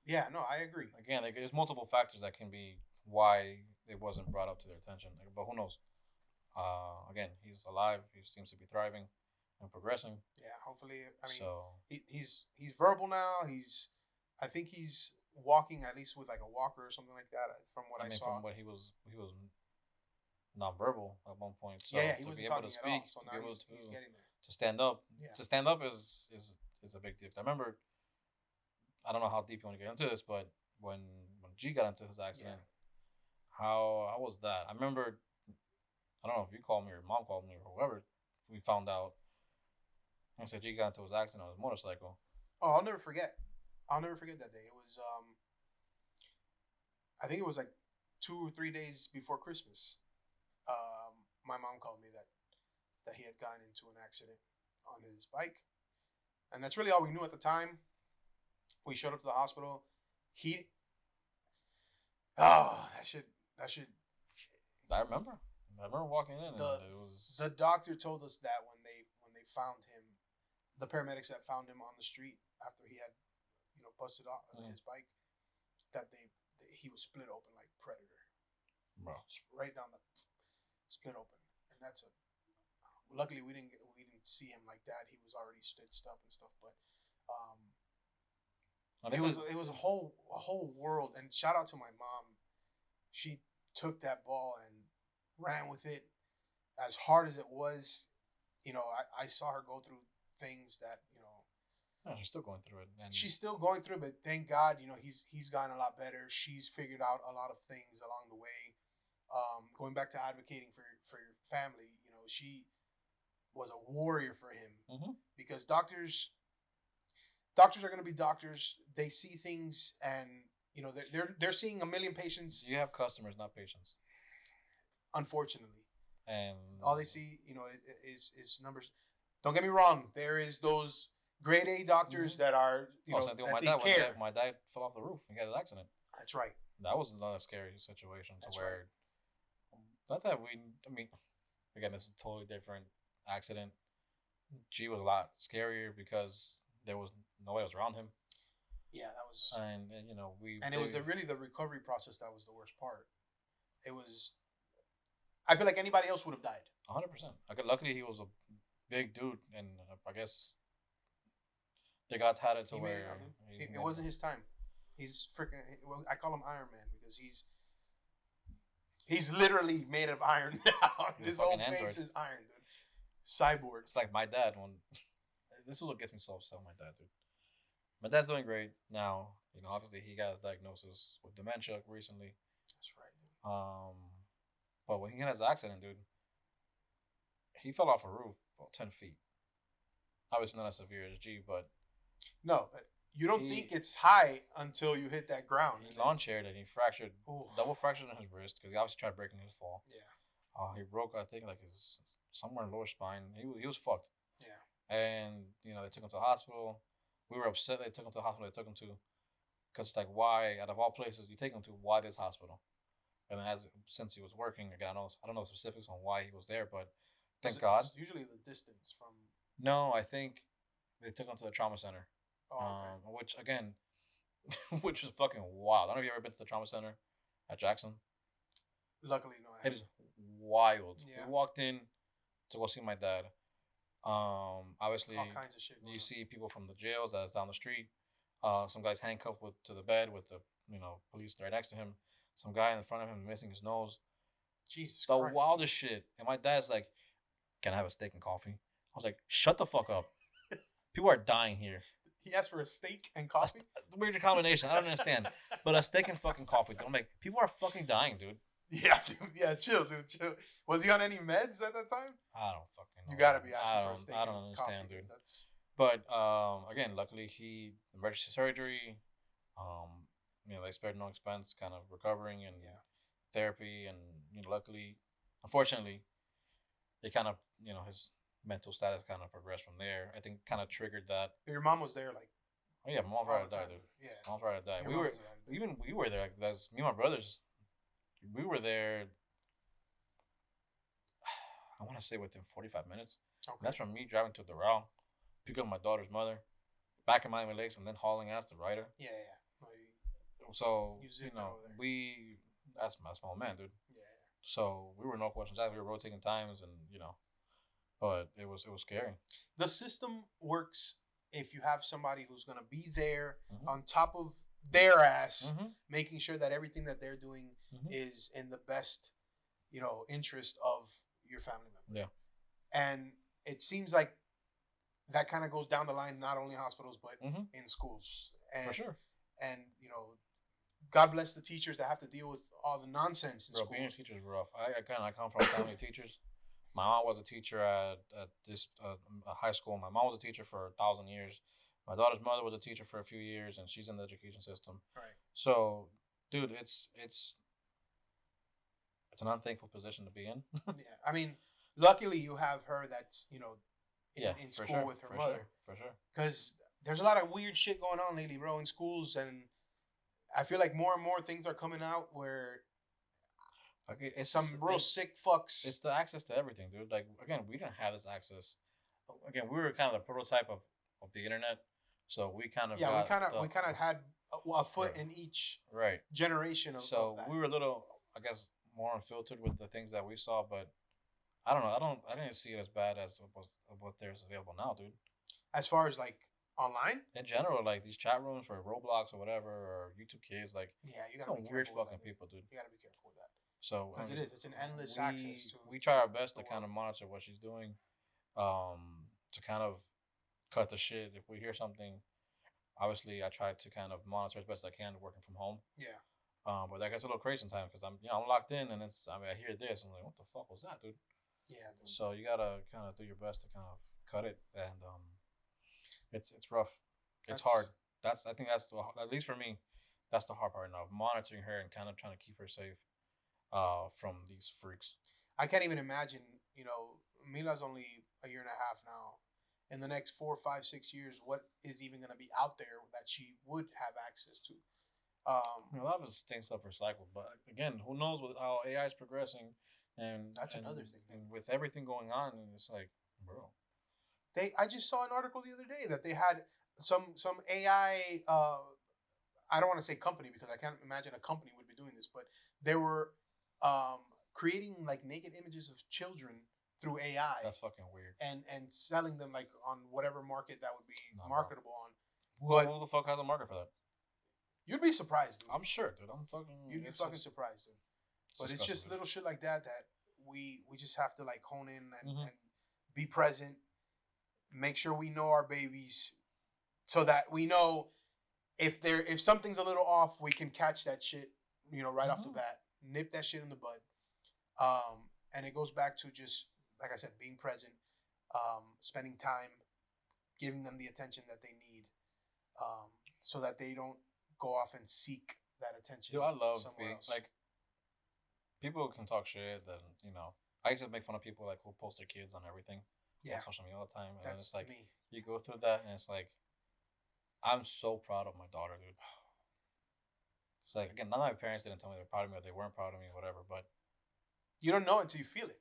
yeah, no, I agree. Again, there's multiple factors that can be why it wasn't brought up to their attention. But who knows? Again, he's alive. He seems to be thriving and progressing. Yeah, hopefully. I mean, So he's verbal now. I think he's walking at least with like a walker or something like that. From what I I mean, saw. from what he was nonverbal at one point. So Yeah, he to be wasn't able to talking at all. speak, So to now be able he's getting there. to stand up, Yeah. is a big deal. I remember, I don't know how deep you want to get into this, but when when G got into his Yeah. accident, how was that? I remember, I don't know if you called me or mom called me or whoever. We found out. I said G got into his accident on his motorcycle. Oh, I'll never forget. I'll never forget that day. It was I think it was like 2 or 3 days before Christmas. My mom called me that he had gotten into an accident on his bike, and that's really all we knew at the time. We showed up to the hospital. He that should I remember. I remember walking in and the it was. the doctor told us that when they found him, the paramedics that found him on the street after he had busted off his bike, that he was split open like Predator, Bro. right down the split open, and that's a. Luckily, we didn't see him like that. He was already stitched up and stuff, but it was a whole world. And shout out to my mom. She took that ball and ran with it as hard as it was. I saw her go through things that No, she's still going through it, and she's still going through, but thank God, he's gotten a lot better. She's figured out a lot of things along the way. Going back to advocating for your family, she was a warrior for him, because doctors are going to be doctors. They see things, and they're seeing a million patients. you have customers, not patients. Unfortunately, And all they see, is numbers. Don't get me wrong. There is those grade A doctors that are, same thing with that my they dad. care. My dad fell off the roof and got an accident. That's right. That was another scary situation. That's where, not that we, I mean, again, this is a totally different accident. G was a lot scarier because there was nobody else around him, Yeah, that was. and we. And it was really the recovery process that was the worst part. It was. I feel like anybody else would have died. 100%. Luckily, he was a big dude, and I guess the gods had it to He made where it. It wasn't his time. He's freaking. I call him Iron Man because he's literally made of iron now. His whole face is iron, dude. Cyborg. It's like my dad. When this is what gets me so upset with my dad, dude. My dad's doing great now. Obviously he got his diagnosis with dementia recently. That's right, dude. But when he had his accident, dude, he fell off a roof about 10 feet. Obviously not as severe as G, but no, but you don't think it's high until you hit that ground. He lawn chaired and he fractured, double fractured in his wrist because he obviously tried breaking his fall. Yeah. He broke, I think, like his somewhere in lower spine. He was fucked. Yeah. And they took him to the hospital. We were upset they took him to the hospital. They took him to, because it's like, why, out of all places you take him to, why this hospital? And since he was working again, I don't know specifics on why he was there, but thank God. It's usually the distance from. No, I think they took him to the trauma center. Oh, okay. Which again, which is fucking wild. I don't know if you ever been to the trauma center at Jackson. Luckily, no. It is wild. Yeah. We walked in to go see my dad. Obviously, all kinds of shit. You see people from the jails that's down the street. Some guys handcuffed to the bed with the police right next to him. Some guy in front of him missing his nose. Jesus the Christ. wildest shit. And my dad's like, can I have a steak and coffee? I was like, shut the fuck up. People are dying here. He asked for a steak and A coffee. weird combination. I don't understand. But a steak and fucking coffee, dude. I'm like, people are fucking dying, dude. Yeah, dude. Yeah, chill, dude. Chill. Was he on any meds at that time? I don't fucking know. You gotta be asking for a steak I don't and understand, coffee. dude. That's But again, luckily he emergency surgery. Um, they spared no expense, kind of recovering and yeah. therapy, and luckily, unfortunately, it kind of his mental status kind of progressed from there. I think kind of triggered that. But your mom was there, like. Oh yeah, my mom's right to die, dude. Yeah. Mom's right to die. Your We mom were was there. we were there. Like, that's me and my brothers. We were there. I want to say within 45 minutes. Okay. That's from me driving to Doral, pick up my daughter's mother, back in Miami Lakes, and then hauling ass to Ryder. Yeah, yeah. So you know, we that's my small man, dude. Yeah. So we were no questions asked. We were rotating times, and but it was scary. The system works if you have somebody who's gonna be there Mhm. on top of their ass, Mhm. making sure that everything that they're doing Mhm. is in the best, interest of your family member. Yeah. And it seems like that kind of goes down the line, not only in hospitals but Mhm. in schools. And For sure. and God bless the teachers that have to deal with all the nonsense in Bro, being a schools. teacher is rough. I come from a family of teachers. My mom was a teacher at this a high school. My mom was a teacher for 1,000 years. My daughter's mother was a teacher for a few years, and she's in the education system. Right. So, dude, it's an unthankful position to be in. Yeah. I mean, luckily you have her that's, in for school sure, with her for mother. sure, for sure. Because there's a lot of weird shit going on lately, bro, in schools. And I feel like more and more things are coming out where Okay, it's some real sick fucks. It's the access to everything, dude. Like again, we didn't have this access. Again, we were kind of the prototype of the internet, so we kind of we kind of had a foot Right. in each right. generation of So that. we were a little, I guess, more unfiltered with the things that we saw, but I didn't see it as bad as what there's available now, dude. As far as like online, In general, like these chat rooms for Roblox or whatever, or YouTube Kids, like yeah, you gotta some be weird careful with fucking that, people, dude. You gotta be careful with that So because it's an endless we access to. we try our best the to kind of world. monitor what she's doing, to kind of cut the shit if we hear something. Obviously, I try to kind of monitor as best I can working from home. Yeah. But that gets a little crazy sometimes because I'm locked in and I hear this and I'm like, what the fuck was that, dude? Yeah. Dude. So you gotta kind of do your best to kind of cut it, and it's rough. It's hard. I think that's at least for me, that's the hard part now. Monitoring her and kind of trying to keep her safe, from these freaks. I can't even imagine. Mila's only a year and a half now. In the next 4, 5, 6 years, what is even going to be out there that she would have access to? A lot of this things stuff recycled, but again, who knows with how AI is progressing, and That's another thing. And with everything going on, and it's like, bro, I just saw an article the other day that they had some AI. I don't want to say company because I can't imagine a company would be doing this, but they were creating like naked images of children through AI. that's fucking weird. And selling them like on whatever market that would be Nah, marketable on. Who the fuck has a market for that? You'd be surprised, dude. I'm sure, dude. I'm fucking. You'd be fucking surprised, dude. But it's just little shit like that we just have to like hone in and be present, make sure we know our babies, so that we know if something's a little off, we can catch that shit, right off the bat, nip that shit in the bud. And it goes back to just like I said, being present, spending time, giving them the attention that they need, so that they don't go off and seek that attention. Dude, I love somewhere else. like people can talk shit. Then I used to make fun of people like who post their kids on everything, on social media all the time, and then it's like me. you go through that, and it's like I'm so proud of my daughter, dude. It's like again, none of my parents didn't tell me they're proud of me or they weren't proud of me, whatever. But You don't know until you feel it.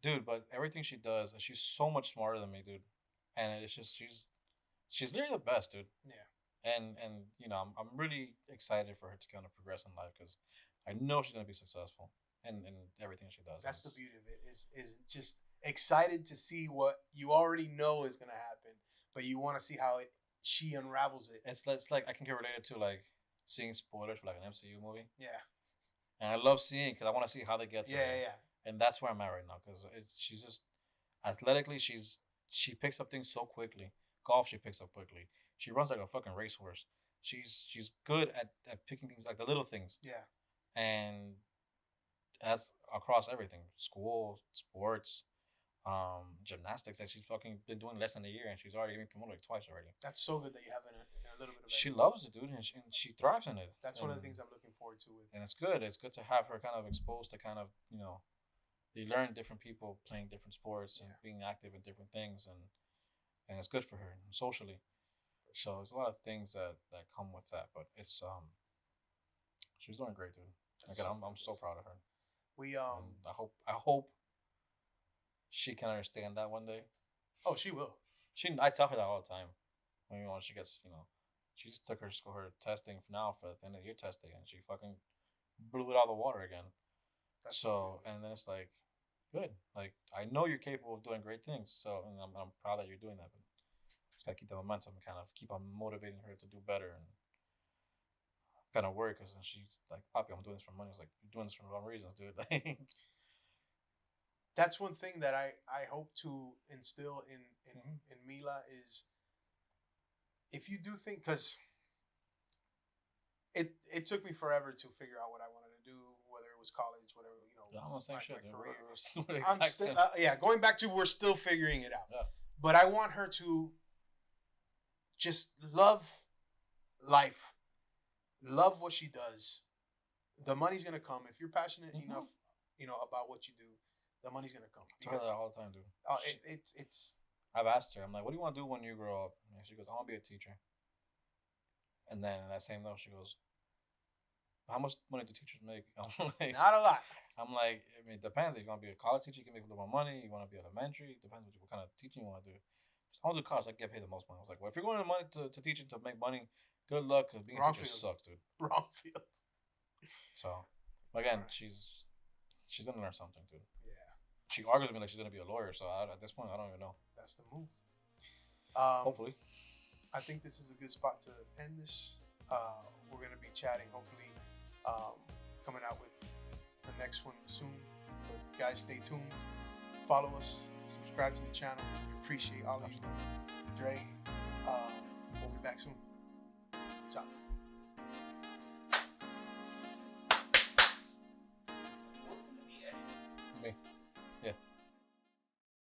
dude, but everything she does, she's so much smarter than me, dude. And it's just she's literally the best, dude. Yeah. And I'm really excited for her to kind of progress in life because I know she's gonna be successful in everything she does. That's the beauty of it. Is just excited to see what you already know is gonna happen, but you want to see how she unravels it. It's like I can get related to like seeing spoilers for like an MCU movie. Yeah. And I love seeing because I want to see how they get to Yeah, it. yeah. And that's where I'm at right now because she's just Athletically, she picks up things so quickly. Golf, she picks up quickly. She runs like a fucking racehorse. She's good at picking things like the little things, Yeah. and that's across everything: school, sports, gymnastics. That she's fucking been doing less than a year, and she's already been promoted like twice already. That's so good that you have a little bit of She everything. loves it, dude, and she thrives in it. That's one of the things I'm looking forward to with. And it's good. It's good to have her kind of exposed to kind of you learn different people playing different sports and being active in different things, and it's good for her socially. So there's a lot of things that come with that, but it's she's doing great, dude. Again, I'm so proud of her. We And I hope she can understand that one day. Oh, she will. I tell her that all the time. When she gets she just took her testing for now for the end of the year testing, and she fucking blew it out of the water again. That's So and then it's like, good. Like I know you're capable of doing great things. So and I'm proud that you're doing that. But just gotta keep the momentum and kind of keep on motivating her to do better and kind of worry because she's like, Poppy, I'm doing this for money. It's like you're doing this for the wrong reasons, dude. that's one thing that I hope to instill in Mila is if you do think because it took me forever to figure out what I wanted to do, whether it was college, whatever Yeah, I'm the same shit. my We're, career. we're I'm still going back to we're still figuring it out. Yeah. But I want her to just love life, love what she does. The money's gonna come if you're passionate enough, about what you do. The money's gonna come. I tell her that all the time, dude. It's. I've asked her. I'm like, "What do you want to do when you grow up?" And she goes, "I want to be a teacher." And then in that same note, she goes, "How much money do teachers make?" I'm like, Not a lot. I'm like, I mean, it depends. If you want to be a college teacher, you can make a little more money. You want to be elementary, it depends what kind of teaching you want to do. If I want to do college, I get paid the most money. I was like, well, if you're going to money to teaching to make money, good luck, because being a teacher sucks, dude. Wrong field. So, again, she's gonna learn something, dude. Yeah. She argues with me like she's gonna be a lawyer. So at this point, I don't even know. That's the move. Hopefully. I think this is a good spot to end this. We're gonna be chatting, hopefully, coming out with the next one soon. But guys, stay tuned. Follow us. Subscribe to the channel. We appreciate all of you. Dre, we'll be back soon. Peace out.